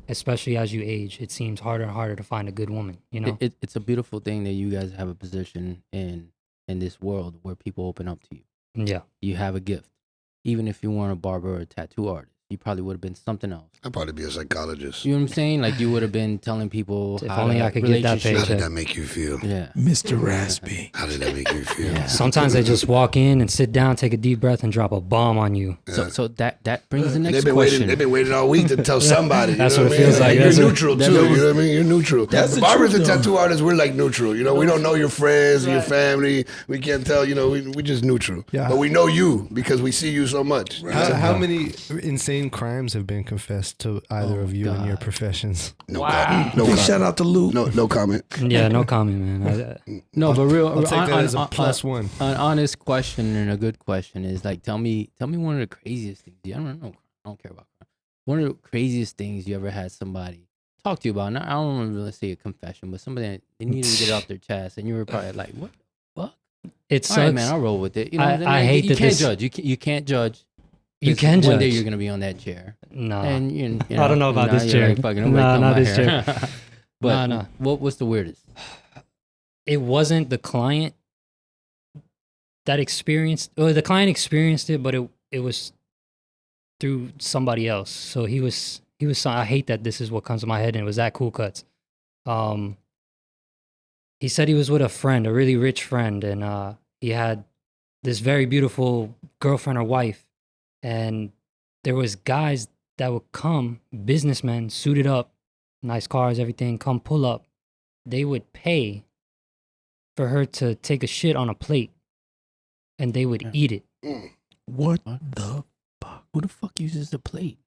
D: Especially as you age, it seems harder and harder to find a good woman,
B: It's a beautiful thing that you guys have a position in this world where people open up to you.
D: Yeah.
B: You have a gift. Even if you weren't a barber or a tattoo artist, you probably would have been something else.
C: I'd probably be a psychologist.
B: You know what I'm saying? Like you would have been telling people
D: if only I could get that paycheck.
C: How did that make you feel?
B: Yeah.
A: Mr. Raspy.
C: How did that make you feel?
B: Yeah.
D: Sometimes they just walk in and sit down, take a deep breath, and drop a bomb on you.
C: Yeah.
B: So that brings the next question.
C: They've been waiting all week to tell somebody.
D: That's
C: what
D: it feels like.
C: You're neutral too. You know what I mean? You're neutral.
A: That's
C: the
A: the
C: barbers
A: truth,
C: and
A: though.
C: tattoo artists, we're like neutral. We don't know your friends or your family. We can't tell. We just neutral.
F: Yeah.
C: But we know you because we see you so much.
F: How many insane insane crimes have been confessed to either of you in your professions?
C: No
E: Wow.
C: comment. No
A: Big
C: comment.
A: shout out to Luke.
C: No comment.
D: Yeah, no comment, man.
B: No, but real.
F: I'll take that as a +1.
B: An honest question and a good question is like, tell me one of the craziest things. I don't know. I don't care about crime. One of the craziest things you ever had somebody talk to you about. Not, I don't want to really say a confession, but somebody that they needed to get it off their chest, and you were probably like, "What the fuck?"
D: It sucks.
B: All right, man, I'll roll with it. You know,
D: I hate
B: you
D: that
B: can't
D: this-
B: judge. You can't judge.
D: You
B: 'Cause
D: can
B: one day
D: judge.
B: you're gonna be on that chair.
D: Nah.
B: And you
D: I don't know about this
B: you're
D: chair.
B: Like, fucking, nobody
D: Nah,
B: cut
D: not
B: my
D: this
B: hair. But
D: Nah.
B: what's the weirdest?
D: It wasn't the client that experienced, or the client experienced it, but it was through somebody else. So he was. I hate that this is what comes to my head, and it was at Cool Cuts. He said he was with a friend, a really rich friend, and he had this very beautiful girlfriend or wife, and there was guys that would come, businessmen, suited up, nice cars, everything, come pull up. They would pay for her to take a shit on a plate, and they would eat it.
A: What the fuck?
B: Who the fuck uses a plate?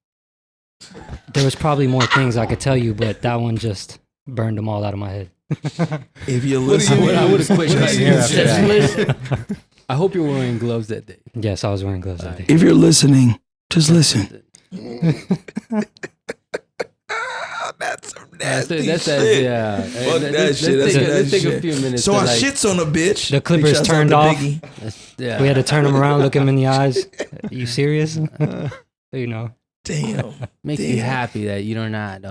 D: There was probably more things I could tell you, but that one just burned them all out of my head.
A: If you're
F: What do you
A: listening,
F: mean?
B: I would have quit cutting hair after
E: Just
B: that.
E: listen.
B: I hope you're wearing gloves that day.
D: Yes, I was wearing gloves that day.
A: if you're listening, just listen. That's some nasty
B: That's
A: shit.
B: yeah.
A: Fuck that
B: Let's
A: shit. That's
B: take
A: some
B: a- let's
A: nasty
B: take a
A: shit.
B: few minutes.
A: So
B: to
A: I
B: like,
A: shits on a bitch.
D: The
A: Big
D: clippers
A: shouts out
D: turned
A: to
D: off.
A: Biggie.
B: Yeah.
D: We had to turn him around, look him in the eyes. You serious? You know.
A: Damn.
B: Make you
A: Damn.
B: happy that you're not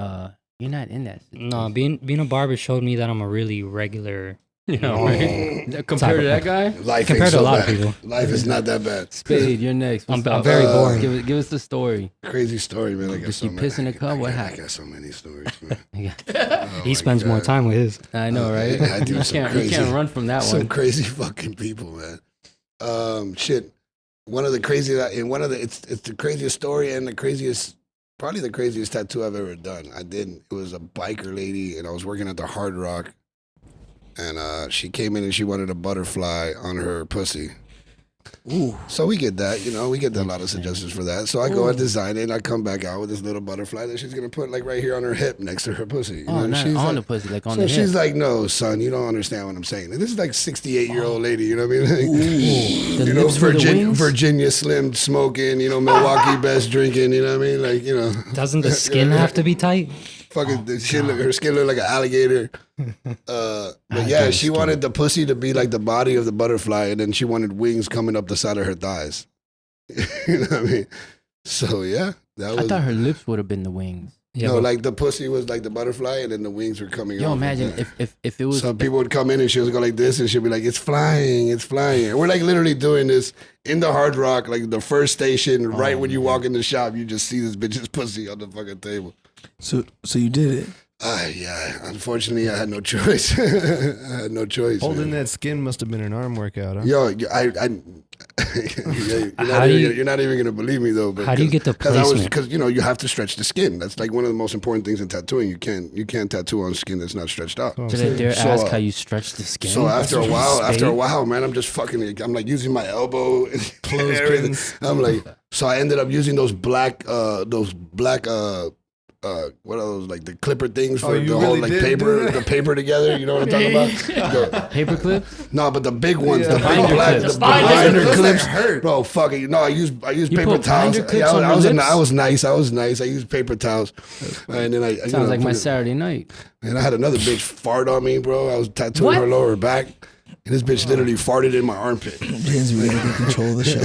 B: in that.
D: No, being a barber showed me that I'm a really regular.
B: You know, right? Compared to that guy,
C: Life
D: Compared
C: ain't
D: to
C: so
D: a lot of
C: bad.
D: people.
C: Life is not that bad.
B: Spade, you're next.
D: I'm
B: What's up?
D: very boring.
B: Give us the story.
C: Crazy story, man. I got
B: Did
C: so
B: she
C: many.
B: piss in the cup? What
C: I
B: happened?
C: got so many stories, man.
B: Yeah.
C: Oh
D: He
C: my
D: spends more
C: God.
D: time with his.
B: I know, right?
C: I do
B: you
C: some
B: can't
C: crazy-
B: run from that
C: Some
B: one.
C: crazy fucking people, man. Shit. One of the craziest, and one of the, it's the craziest story and the craziest, probably the craziest tattoo I've ever done. It was a biker lady, and I was working at the Hard Rock, and she came in and she wanted a butterfly on her pussy.
A: Ooh.
C: So we get that, we get a lot of suggestions for that. So I go and design it, and I come back out with this little butterfly that she's gonna put like right here on her hip next to her pussy.
B: Oh, not
C: she's
B: on
C: like,
B: the pussy, like on
C: so
B: the
C: she's
B: hip.
C: like, no, son, you don't understand what I'm saying. And this is like 68-year-old lady, you know what I mean? Like,
B: The lips with the wings?
C: Virginia Slim smoking, Milwaukee Best drinking, you know what I mean? Like,
D: Doesn't the skin have to be tight?
C: fucking her skin looked like an alligator. But yeah, she wanted the pussy to be like the body of the butterfly, and then she wanted wings coming up the side of her thighs. You know what I mean? So yeah, that was.
B: I thought her lips would have been the wings.
D: Yeah,
C: no,
D: but
C: like the pussy was like the butterfly, and then the wings were coming.
B: Yo,
C: off of
B: imagine
C: there.
B: if it was.
C: Some people would come in and she would go like this, and she'd be like, "It's flying, it's flying." And we're like literally doing this in the Hard Rock, like the first station, right when you walk in the shop, you just see this bitch's pussy on the fucking table.
A: So you did it.
C: Yeah. Unfortunately, I had no choice. I had no choice.
F: Holding
C: man.
F: that skin must have been an arm workout, huh?
C: Yo, you're not even gonna believe me though. But
D: How do you get the placement?
C: Because you have to stretch the skin. That's like one of the most important things in tattooing. You can't tattoo on skin that's not stretched out.
F: Oh,
B: Did I dare
C: So,
B: ask how you stretch the skin?
C: So after a
B: Spade?
C: while, man, I'm just fucking. I'm like using my elbow and everything.
F: Clothespins.
C: I'm like, so I ended up using those black, what are those, like the clipper things for
F: Oh, you
C: the whole
F: really
C: like
F: did
C: paper,
F: do that?
C: the paper together. You know what I'm talking about?
B: Paper clips?
C: No, but the big ones,
F: Yeah.
C: the
F: Binder
C: big black,
B: clips.
C: the
E: Binder
C: binder
E: clips.
C: clips.
F: That hurt.
C: Bro, fuck it. No, I use
B: You
C: paper
B: put
C: towels.
B: binder clips
C: Yeah,
B: on
C: I
B: your
C: was
B: lips?
C: I was nice. I used paper towels, and then I
B: Sounds like my
C: put it-
B: Saturday night.
C: And I had another bitch fart on me, bro. I was tattooing her lower back, and this bitch literally farted in my armpit.
A: James, we gotta get control of the show.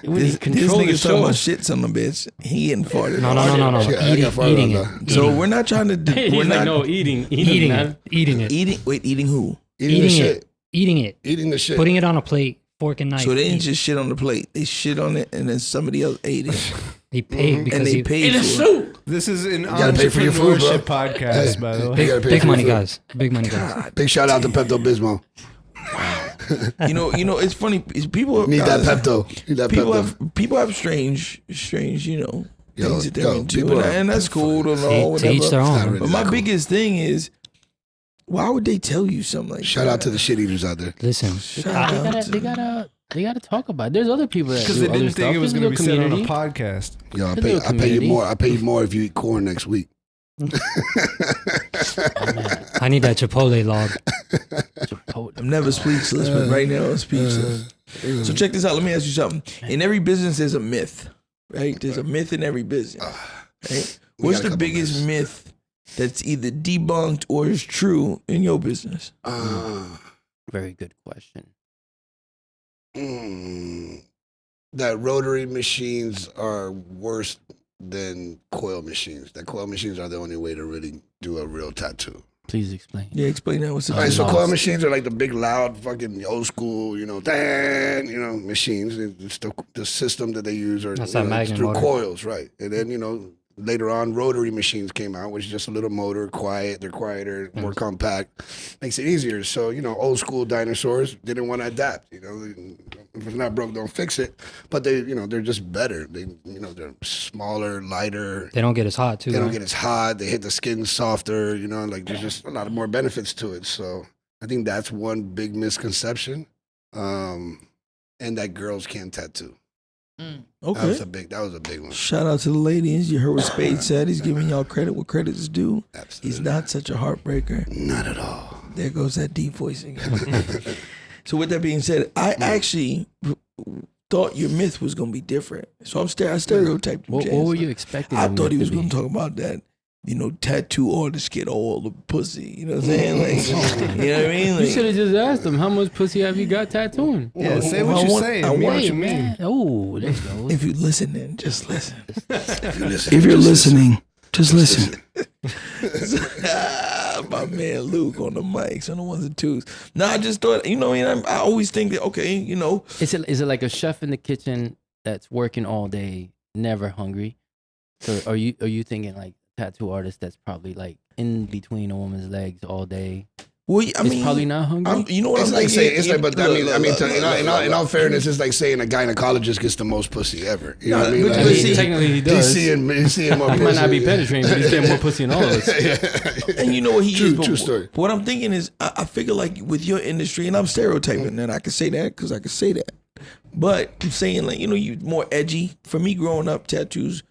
B: We
A: This
B: need control the
A: nigga's talking
B: show.
A: about shits on the bitch. He getting farted.
D: No.
C: Yeah, I got farted
D: Eating
C: on
D: it.
C: that.
A: So we're not trying to.
B: He's
A: We're
B: like,
A: not
B: no, eating
D: Eating
B: man.
D: it. Eating it.
A: eating. Wait, eating who?
C: Eating the
D: Eating
C: shit.
D: it. Eating it.
C: Eating the shit.
D: Putting it on a plate, fork and knife.
A: So they didn't
D: Eat.
A: just shit on the plate. They shit on it, and then somebody else ate it,
D: He paid because
A: and they
D: he
A: paid
E: In
A: for
E: a
A: it.
E: suit.
F: This is an
C: gotta pay for your food, bro.
F: entrepreneurship podcast,
C: Hey,
F: by the
C: you
F: way.
C: gotta pay
D: big
C: for your
D: money
C: food.
D: guys. Big money guys.
C: Big shout out to Pepto Bismol.
A: You know, it's funny. People
C: Need that Pepto. Need that Pepto.
A: people have strange,
C: Yo,
A: things that they're
C: yo,
A: into,
C: people
A: and
C: are-
A: that's cool to know.
D: To each their
C: Not
D: own.
C: really
A: But my
C: that cool.
A: biggest thing is, why would they tell you something like
C: Shout
A: that?
C: out to the shit eaters out there.
D: Listen,
A: Shout out to-
B: They gotta They got to talk about it. There's other people that
F: Because
B: do
F: they
B: other
F: didn't think
B: stuff.
F: it was
B: There's
F: going to be said on a
B: community.
F: podcast.
C: Yo, I
B: It's a
C: pay
B: little
C: you
B: community.
C: more. I pay you more if you eat corn next week.
B: Oh, man.
D: I need that Chipotle log.
B: Chipotle.
A: I'm never speechless, but right now I'm speechless. So check this out. Let me ask you something. In every business, there's a myth, right? There's a myth in every business, right?
C: We
A: What's
C: got a
A: the
C: couple
A: biggest
C: myths.
A: myth that's either debunked or is true in your business?
B: Very good question.
C: That rotary machines are worse than coil machines. That coil machines are the only way to really do a real tattoo.
B: Please explain.
A: Yeah, explain that. What's the
C: All right, so
B: lost.
C: coil machines are like the big, loud, fucking old school, machines. It's the system that they use, or
D: That's
C: you
D: that
C: know, it's
D: magnet
C: through
D: motor.
C: coils, right? And then later on, rotary machines came out, which is just a little motor, quiet. They're quieter, more compact, makes it easier. So old school dinosaurs didn't want to adapt. If it's not broke, don't fix it. But they're just better. They're smaller, lighter.
D: They don't get as hot too.
C: They don't
D: right?
C: get as hot. They hit the skin softer. There's just a lot of more benefits to it. So I think that's one big misconception. And that girls can't tattoo. That
A: Okay.
C: was a big one.
A: Shout out to the ladies. You heard what Spade said. He's giving y'all credit where credit is due.
C: Absolutely.
A: He's not such a heartbreaker.
C: Not at all.
A: There goes that deep voice again. So with that being said, I actually thought your myth was going to be different. So I stereotyped him.
B: What were you expecting?
A: I
B: the
A: thought he
B: myth
A: was
B: to
A: going
B: be?
A: to talk about that. Tattoo artists get all the pussy. You know what I'm saying? Like, you know what I mean?
B: You
A: Like,
B: should have just asked him, how much pussy have you got tattooing?
F: Yeah, say
A: well,
F: what
A: I
F: you're
A: want-
F: saying.
A: I
F: mean
A: want
F: what
B: Hey,
F: you mean.
B: man. Oh, there you go.
A: if you're listening, just listen.
C: If you're listening,
A: just listen. My man Luke on the mics, on the ones and twos. No, I just thought, I always think that, okay,
B: Is it like a chef in the kitchen that's working all day, never hungry? So are you thinking like tattoo artist that's probably like in between a woman's legs all day?
A: well, I
B: It's
A: mean,
B: probably not hungry.
A: you know what
C: it's
A: I'm
C: like
A: thinking?
C: saying, in all fairness, it's like saying a gynecologist gets the most pussy ever. You know what I mean?
A: but-
C: Like,
A: but
B: I
A: see-
B: mean, technically he
C: he's
B: does.
C: seeing more
B: He
C: pussy.
B: might not be penetrating, but he's getting more pussy than all of us.
A: And you know what he
C: True-
A: is. But
C: true story.
A: What I'm thinking is, I figure like with your industry, and I'm stereotyping, and I can say that because I can say that. But I'm saying like, you more edgy. For me, growing up, tattoos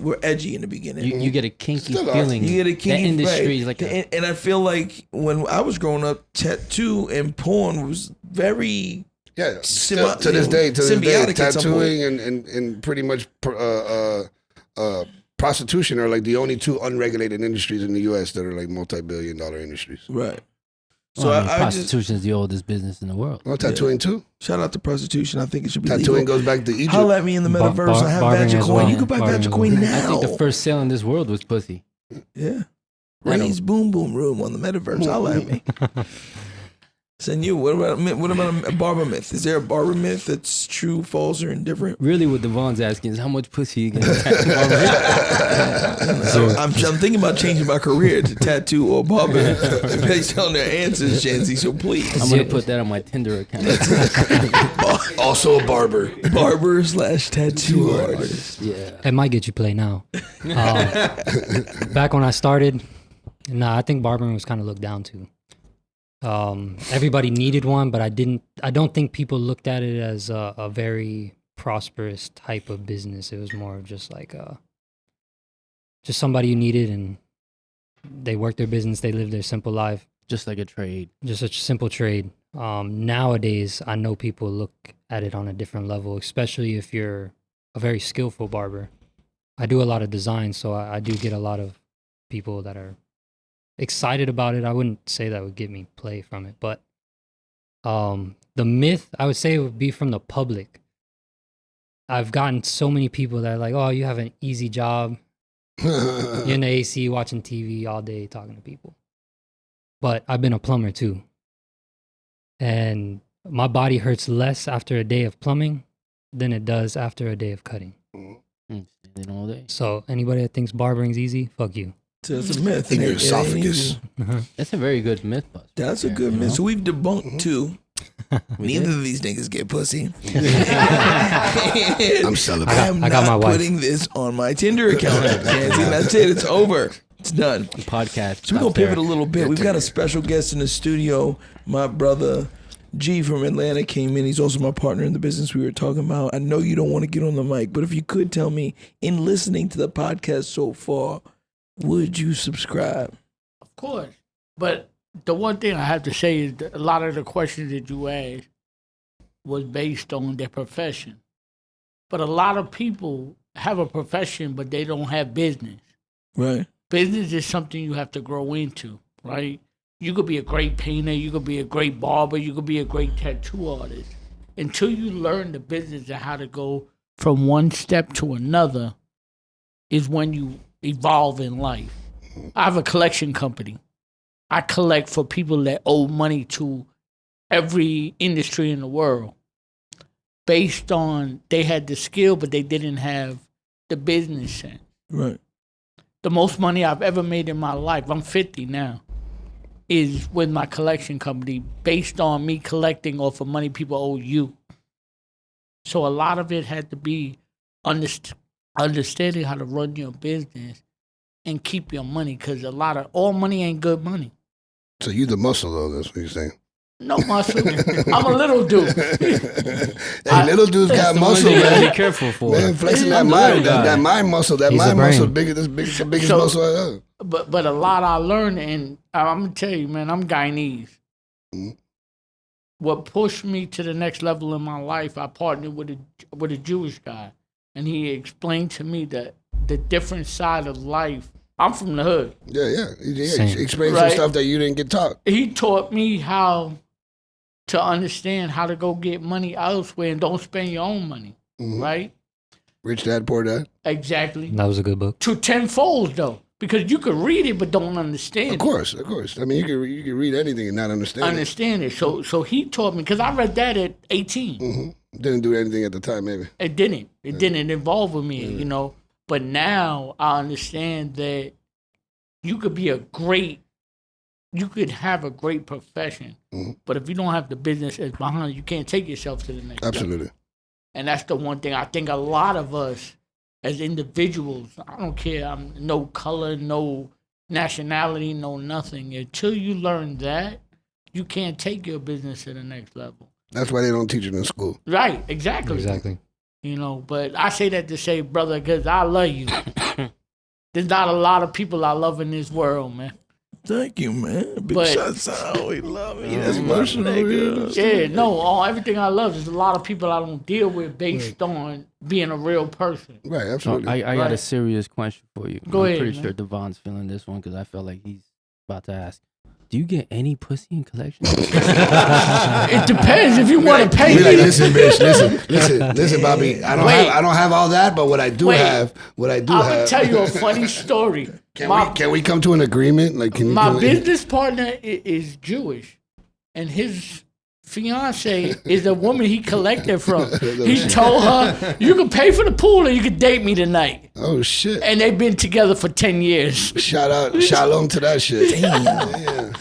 A: were edgy in the beginning.
B: You get a kinky
C: Still are.
B: feeling.
A: You get a kinky
B: That industry
A: right.
B: is like
A: and I feel like when I was growing up, tattoo and porn was very
C: Yeah,
A: Symbi-
C: to this day,
A: symbiotic at some point.
C: tattooing and pretty much prostitution are like the only two unregulated industries in the U.S. that are like multi-billion-dollar industries.
A: right.
B: so
A: So
B: I mean,
A: I just
B: prostitution is the oldest business in the world.
C: Well, tattooing too.
A: shout out to prostitution. I think it should be
C: Tattooing
A: legal.
C: goes back to Egypt.
A: Holla at me in the
D: Bar-
A: metaverse. I have
D: barbering
A: Badger
D: as
A: Coin.
D: well.
A: You can buy
D: Barbering
A: Badger
D: as
A: Coin
D: well.
A: now.
B: I think the first sale in this world was pussy.
A: Yeah.
B: I don't-
A: Ray's Boom Boom Room on the metaverse. Holla at me. Send you. What about a barber myth? Is there a barber myth that's true, false, or indifferent?
B: Really, what Devon's asking is how much pussy you gonna
A: I'm thinking about changing my career to tattoo or barber based on their answers, Jancy. So please,
B: I'm gonna put that on my Tinder account.
C: Also a barber.
A: barber / tattoo artist.
B: Yeah.
D: It might get you play now. Back when I started, I think barbering was kind of looked down to. Everybody needed one, but I don't think people looked at it as a very prosperous type of business. It was more of just like just somebody you needed, and they worked their business, they lived their simple life,
B: Just like a trade.
D: just a simple trade. Nowadays, I know people look at it on a different level, especially if you're a very skillful barber. I do a lot of design, so I do get a lot of people that are excited about it. I wouldn't say that would get me play from it, but the myth, I would say, it would be from the public. I've gotten so many people that are like, oh, you have an easy job. You're in the AC watching TV all day talking to people. But I've been a plumber too. And my body hurts less after a day of plumbing than it does after a day of cutting.
B: Standing all day.
D: So anybody that thinks barbering's easy, fuck you.
A: So it's a myth.
C: In your
A: It ain't
C: esophagus.
A: easy.
B: That's a very good myth buster.
A: That's a
B: Yeah,
A: good
B: you
A: myth.
B: know?
A: So we've debunked two.
B: We
A: Neither
B: did.
A: of these niggas get pussy.
C: I'm celibate.
A: I am
D: I got
A: not
D: my wife.
A: putting this on my Tinder account. Jancy. That's it. It's over. It's done.
B: Podcast.
A: So we're gonna
B: out there.
A: pivot a little bit. We've got a special guest in the studio, my brother, G from Atlanta came in. He's also my partner in the business we were talking about. I know you don't want to get on the mic, but if you could tell me, in listening to the podcast so far, would you subscribe?
E: Of course. But the one thing I have to say is that a lot of the questions that you asked was based on their profession. But a lot of people have a profession, but they don't have business.
A: Right.
E: Business is something you have to grow into, right? You could be a great painter, you could be a great barber, you could be a great tattoo artist. Until you learn the business and how to go from one step to another is when you evolve in life. I have a collection company. I collect for people that owe money to every industry in the world based on they had the skill, but they didn't have the business sense.
A: Right.
E: The most money I've ever made in my life, I'm 50 now, is with my collection company based on me collecting off of money people owe you. So a lot of it had to be understanding how to run your business and keep your money, because all money ain't good money.
C: So you the muscle, though, that's what you're saying.
E: No muscle. I'm a little dude.
C: Hey, little dudes got muscle,
B: You gotta
C: man.
B: be careful for.
C: Man, flexing that
B: I'm the
C: mind,
B: little guy.
C: that mind muscle,
D: He's a brain.
C: the biggest
E: So-
C: muscle I have.
E: But a lot I learned, and I'm gonna tell you, man, I'm Guyanese.
C: Mhm.
E: What pushed me to the next level in my life, I partnered with a Jewish guy, and he explained to me that the different side of life. I'm from the hood.
C: Yeah.
D: Same.
C: Explain
E: Right.
C: some stuff that you didn't get taught.
E: He taught me how to understand how to go get money elsewhere and don't spend your own money.
C: Mhm.
E: Right?
C: Rich Dad, Poor Dad.
E: Exactly.
D: That was a good book.
E: To tenfold though, because you could read it but don't understand.
C: Of course. I mean, you can read anything and not understand
E: Understand it. So he taught me, because I read that at 18.
C: it. Didn't do anything at the time, maybe.
E: It didn't. It didn't involve with me, you know. But now I understand that you could have a great profession, but if you don't have the business as behind you can't take yourself to the next level.
C: Absolutely.
E: And that's the one thing I think a lot of us as individuals, I don't care, I'm no color, no nationality, no nothing. Until you learn that, you can't take your business to the next level.
C: That's why they don't teach it in school.
E: Right, exactly.
D: Exactly.
E: You know, but I say that to say, brother, because I love you. There's not a lot of people I love in this world, man.
A: Thank you, man. Big
E: But-
A: shots out. We love me. That's my nigga.
E: Yeah, no, everything I love. There's a lot of people I don't deal with based on being a real person.
C: Right,
B: So
C: absolutely.
B: I got a
E: Right.
B: serious question for you.
E: Go
B: I'm
E: ahead,
B: pretty
E: man.
B: sure Devon's feeling this one because I feel like he's about to ask. Do you get any pussy in collections?
E: It depends if you want to pay
C: Be
E: me.
C: like, listen, bitch, listen, Bobby. I
E: Wait.
C: don't have all that, but what I do
E: Wait.
C: have,
E: I'm gonna tell you a funny story.
C: Can we come to an agreement? Like, can
E: My
C: you,
E: business partner is Jewish, and his fiance is a woman he collected from. He told her, "You can pay for the pool, or you can date me tonight."
C: Oh shit!
E: And they've been together for 10 years.
C: Shout out, shalom to that shit.
A: Damn.
C: Yeah.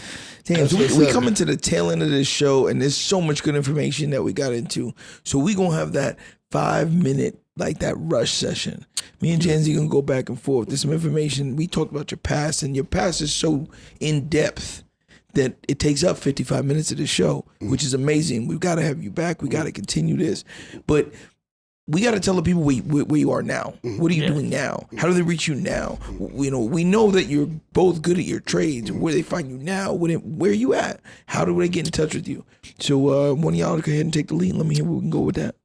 A: Damn,
C: That's
A: so
C: what's
A: we
C: up.
A: coming to the tail end of this show, and there's so much good information that we got into. So we gonna have that 5 minute, like that rush session. Me and Janzi gonna go back and forth. There's some information. We talked about your past, and your past is so in depth that it takes up 55 minutes of the show, which is amazing. We've got to have you back. We got to continue this, but we got to tell the people where you are now. What are you doing now? How do they reach you now? You know, we know that you're both good at your trades. Where they find you now? Where you at? How do they get in touch with you? So one of y'all go ahead and take the lead. Let me hear where we can go with that.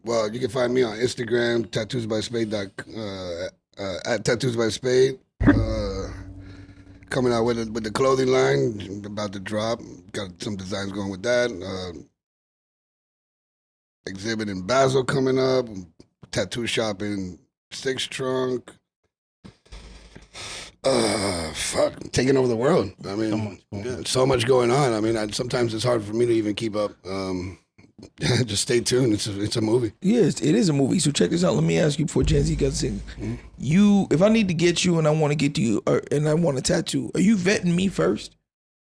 C: Well, you can find me on Instagram, tattoosbyspade. At Tattoos by Spade. Coming out with the clothing line, about to drop. Got some designs going with that. Exhibit in Basel coming up. Tattoo shop in Six Trunk. Taking over the world. I mean, so much going on. I mean, sometimes it's hard for me to even keep up. Just stay tuned. It's a movie.
A: Yes, it is a movie. So check this out. Let me ask you before Janzi got to sing. You, if I need to get you and I want to get to you, and I want a tattoo, are you vetting me first?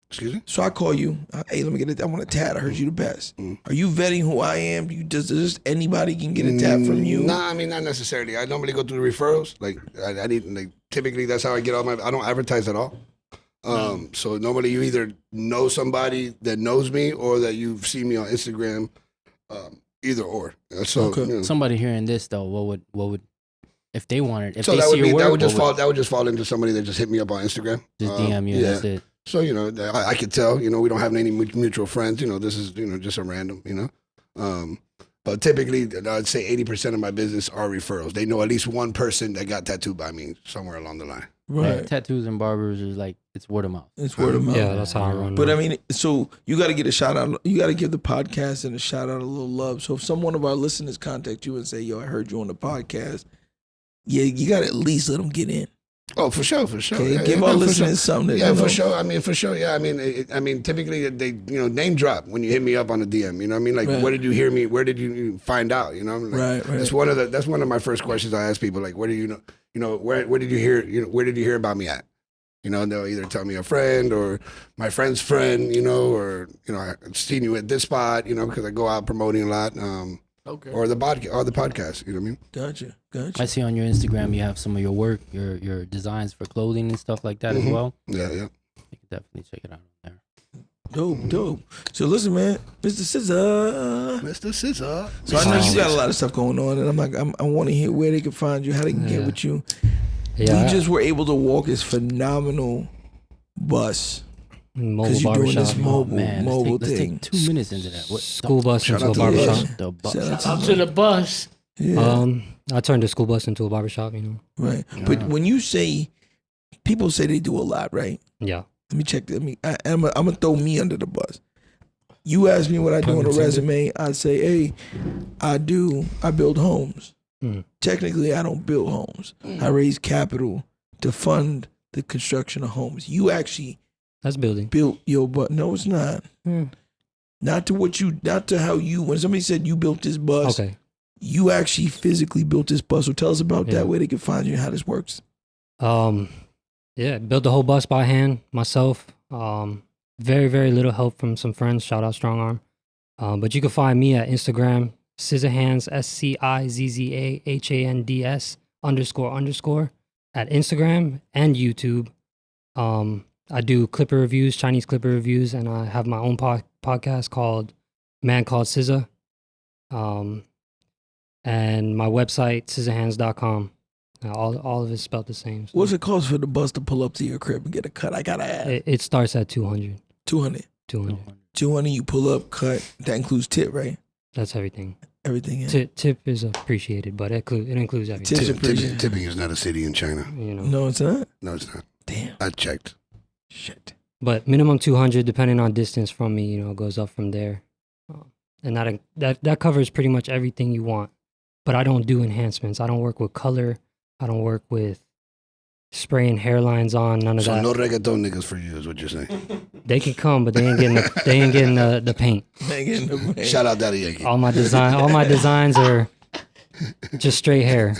C: Excuse me?
A: So I call you. Hey, let me get it. I want a tat. I heard you the best. Are you vetting who I am? Does just anybody can get a tat from you?
C: Nah, I mean, not necessarily. I normally go through referrals. Like, I need, like, typically that's how I get all my, I don't advertise at all. So normally you either know somebody that knows me or that you've seen me on Instagram, either or. So
A: Okay.
C: you know.
B: Somebody hearing this though, what would if they wanted, if
C: So
B: they
C: that
B: see
C: would
B: your
C: be
B: work,
C: that would just fall into somebody that just hit me up on Instagram.
B: just DM you.
C: Yeah.
B: That's it.
C: So I could tell. We don't have any mutual friends. This is just a random. But typically, I'd say 80% of my business are referrals. They know at least one person that got tattooed by me somewhere along the line.
A: Right.
B: Yeah, tattoos and barbers is like it's word of mouth.
A: It's word of mouth.
D: Yeah, that's how I run.
A: But
D: now.
A: I mean, so you got to get a shout out. You got to give the podcast and a shout out, a little love. So if someone of our listeners contact you and say, "Yo, I heard you on the podcast," yeah, you got to at least let them get in.
C: Oh, for sure.
A: Okay,
C: Yeah,
A: give
C: yeah,
A: our
C: for
A: listeners
C: sure.
A: something.
C: Yeah, for sure. For sure. Yeah, typically they name drop when you hit me up on the DM. You know what I mean? Like,
A: Right.
C: where did you hear me? Where did you find out?
A: Right.
C: That's one of my first questions I ask people. Like, where do you know? Where did you hear? Where did you hear about me at? They'll either tell me a friend or my friend's friend. Or I've seen you at this spot. Because I go out promoting a lot.
E: Okay.
C: Or the podcast. You know what I mean?
A: Gotcha.
B: I see on your Instagram you have some of your work, your designs for clothing and stuff like that as well.
C: Yeah.
B: You can definitely check it out on there.
A: Dope. So listen, man, Mista Scizza.
C: Mr. Scizza.
A: So I know you got a lot of stuff going on, and I want to hear where they can find you, how they can get with you.
D: Yeah,
A: We just were able to walk this phenomenal bus
D: mobile
A: because you're doing this
D: barbershop.
A: mobile
B: let's
A: thing.
B: take 2 minutes into that. What
D: School bus
C: Shout
D: into a
C: out to the
D: barbershop.
C: bus.
B: the bus?
A: Shout out
E: Up to the bus.
A: Yeah,
D: I turned the school bus into a barbershop.
A: right. But when you say, people say they do a lot, right?
D: Yeah.
A: Let me check. I'm gonna throw me under the bus. You ask me what I do on a resume, I say, hey, I build homes.
D: Mm.
A: Technically, I don't build homes. I raise capital to fund the construction of homes. You actually
D: That's building.
A: built your bus. No, it's not. Not to how you, when somebody said you built this bus,
D: Okay.
A: you actually physically built this bus. So tell us about
D: Yeah.
A: that, where they can find you and how this works.
D: Yeah, built the whole bus by hand myself. Very, very little help from some friends. Shout out Strong Arm. But you can find me at Instagram, Scizzahands, SCIZZAHANDS __ at Instagram and YouTube. I do clipper reviews, Chinese clipper reviews, and I have my own podcast called Man Called Scizza. And my website, scizzahands.com. All of it's spelled the same. So
A: What's it cost for the bus to pull up to your crib and get a cut? I gotta ask.
D: it starts at 200.
A: 200.
D: 200.
A: 200, you pull up, cut. That includes tip, right?
D: That's everything.
A: Everything. Yeah.
D: Tip is appreciated, but it includes everything.
A: Tips appreciated.
C: Tipping is not a city in China.
A: No, it's not.
C: No, it's not.
A: Damn.
C: I checked.
A: Shit.
D: But minimum 200, depending on distance from me, it goes up from there. And that covers pretty much everything you want. But I don't do enhancements. I don't work with color. I don't work with spraying hairlines on. None of
C: So
D: that.
C: no reggaeton niggas for you is what you're saying.
D: They can come, but they ain't getting the paint.
C: Shout out Daddy Yankee.
D: All my designs are just straight hair.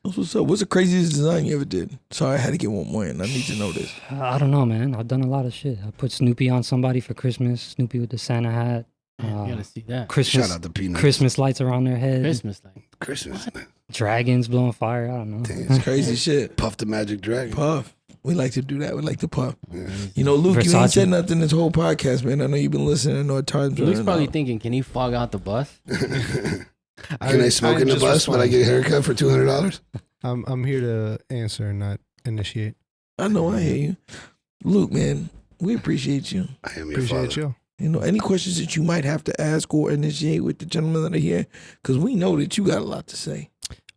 A: What's up? What's the craziest design you ever did? Sorry, I had to get one more in. I need to know this.
D: I don't know, man. I've done a lot of shit. I put Snoopy on somebody for Christmas. Snoopy with the Santa hat.
B: You gotta see that.
D: Christmas,
C: Shout out to Peanuts.
D: Christmas lights around their head.
B: Christmas like
C: Christmas.
D: Dragons blowing fire. I don't know.
A: It's crazy shit.
C: Puff the Magic Dragon.
A: Puff. We like to do that. We like to puff.
C: Yeah.
A: You know, Luke, you ain't
D: Versace.
A: said nothing this whole podcast, man. I know you've been listening. I know at times.
B: Luke's
A: running
B: probably
A: out.
B: thinking, can he fog out the bus?
C: Can I smoke in the
F: just
C: bus when I get a haircut for $200?
F: I'm here to answer, not initiate.
A: I know. I hear you, Luke. Man, we appreciate you.
C: I am your
F: Appreciate
C: father.
F: you.
A: You know, any questions that you might have to ask or initiate with the gentlemen that are here, because we know that you got a lot to say.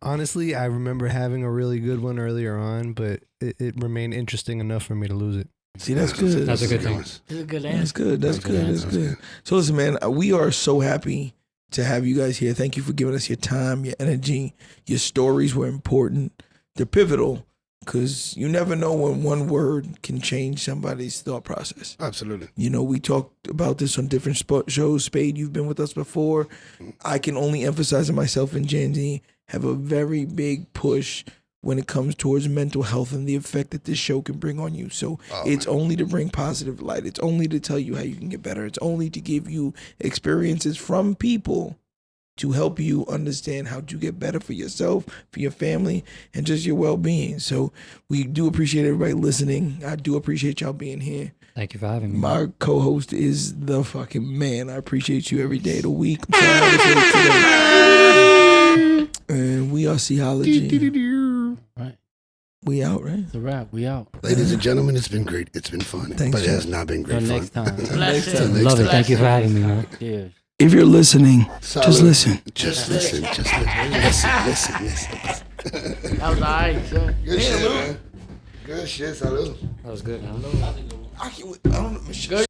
F: Honestly, I remember having a really good one earlier on, but it remained interesting enough for me to lose it.
A: See, that's good.
D: That's a good thing.
E: It's a good
A: That's
E: answer.
A: good. That's good. That's good. So listen, man, we are so happy to have you guys here. Thank you for giving us your time, your energy. Your stories were important. They're pivotal because you never know when one word can change somebody's thought process.
C: Absolutely.
A: You know, we talked about this on different shows. Spade, you've been with us before. I can only emphasize that myself and Janzi have a very big push when it comes towards mental health and the effect that this show can bring on you. So it's only to bring positive light. It's only to tell you how you can get better. It's only to give you experiences from people to help you understand how to get better for yourself, for your family, and just your well-being. So we do appreciate everybody listening. I do appreciate y'all being here.
D: Thank you for having me.
A: My co-host is the fucking man. I appreciate you every day of the week. I'm sorry I was late today. And we are CEOlogy.
B: Right.
A: We out, right?
B: It's a wrap. We out.
C: Ladies and gentlemen, it's been great. It's been fun.
A: Thanks,
C: but it has not been great
B: Till
C: fun.
B: next time.
E: Blessings.
D: Love it. Thank you for having me, man.
B: Cheers.
A: If you're listening,
C: Salud.
A: just listen.
C: Just listen. Just listen. Listen.
E: That was all right, sir.
C: Good shit, man. Good shit. Salud.
D: That was good, man.
A: I don't know.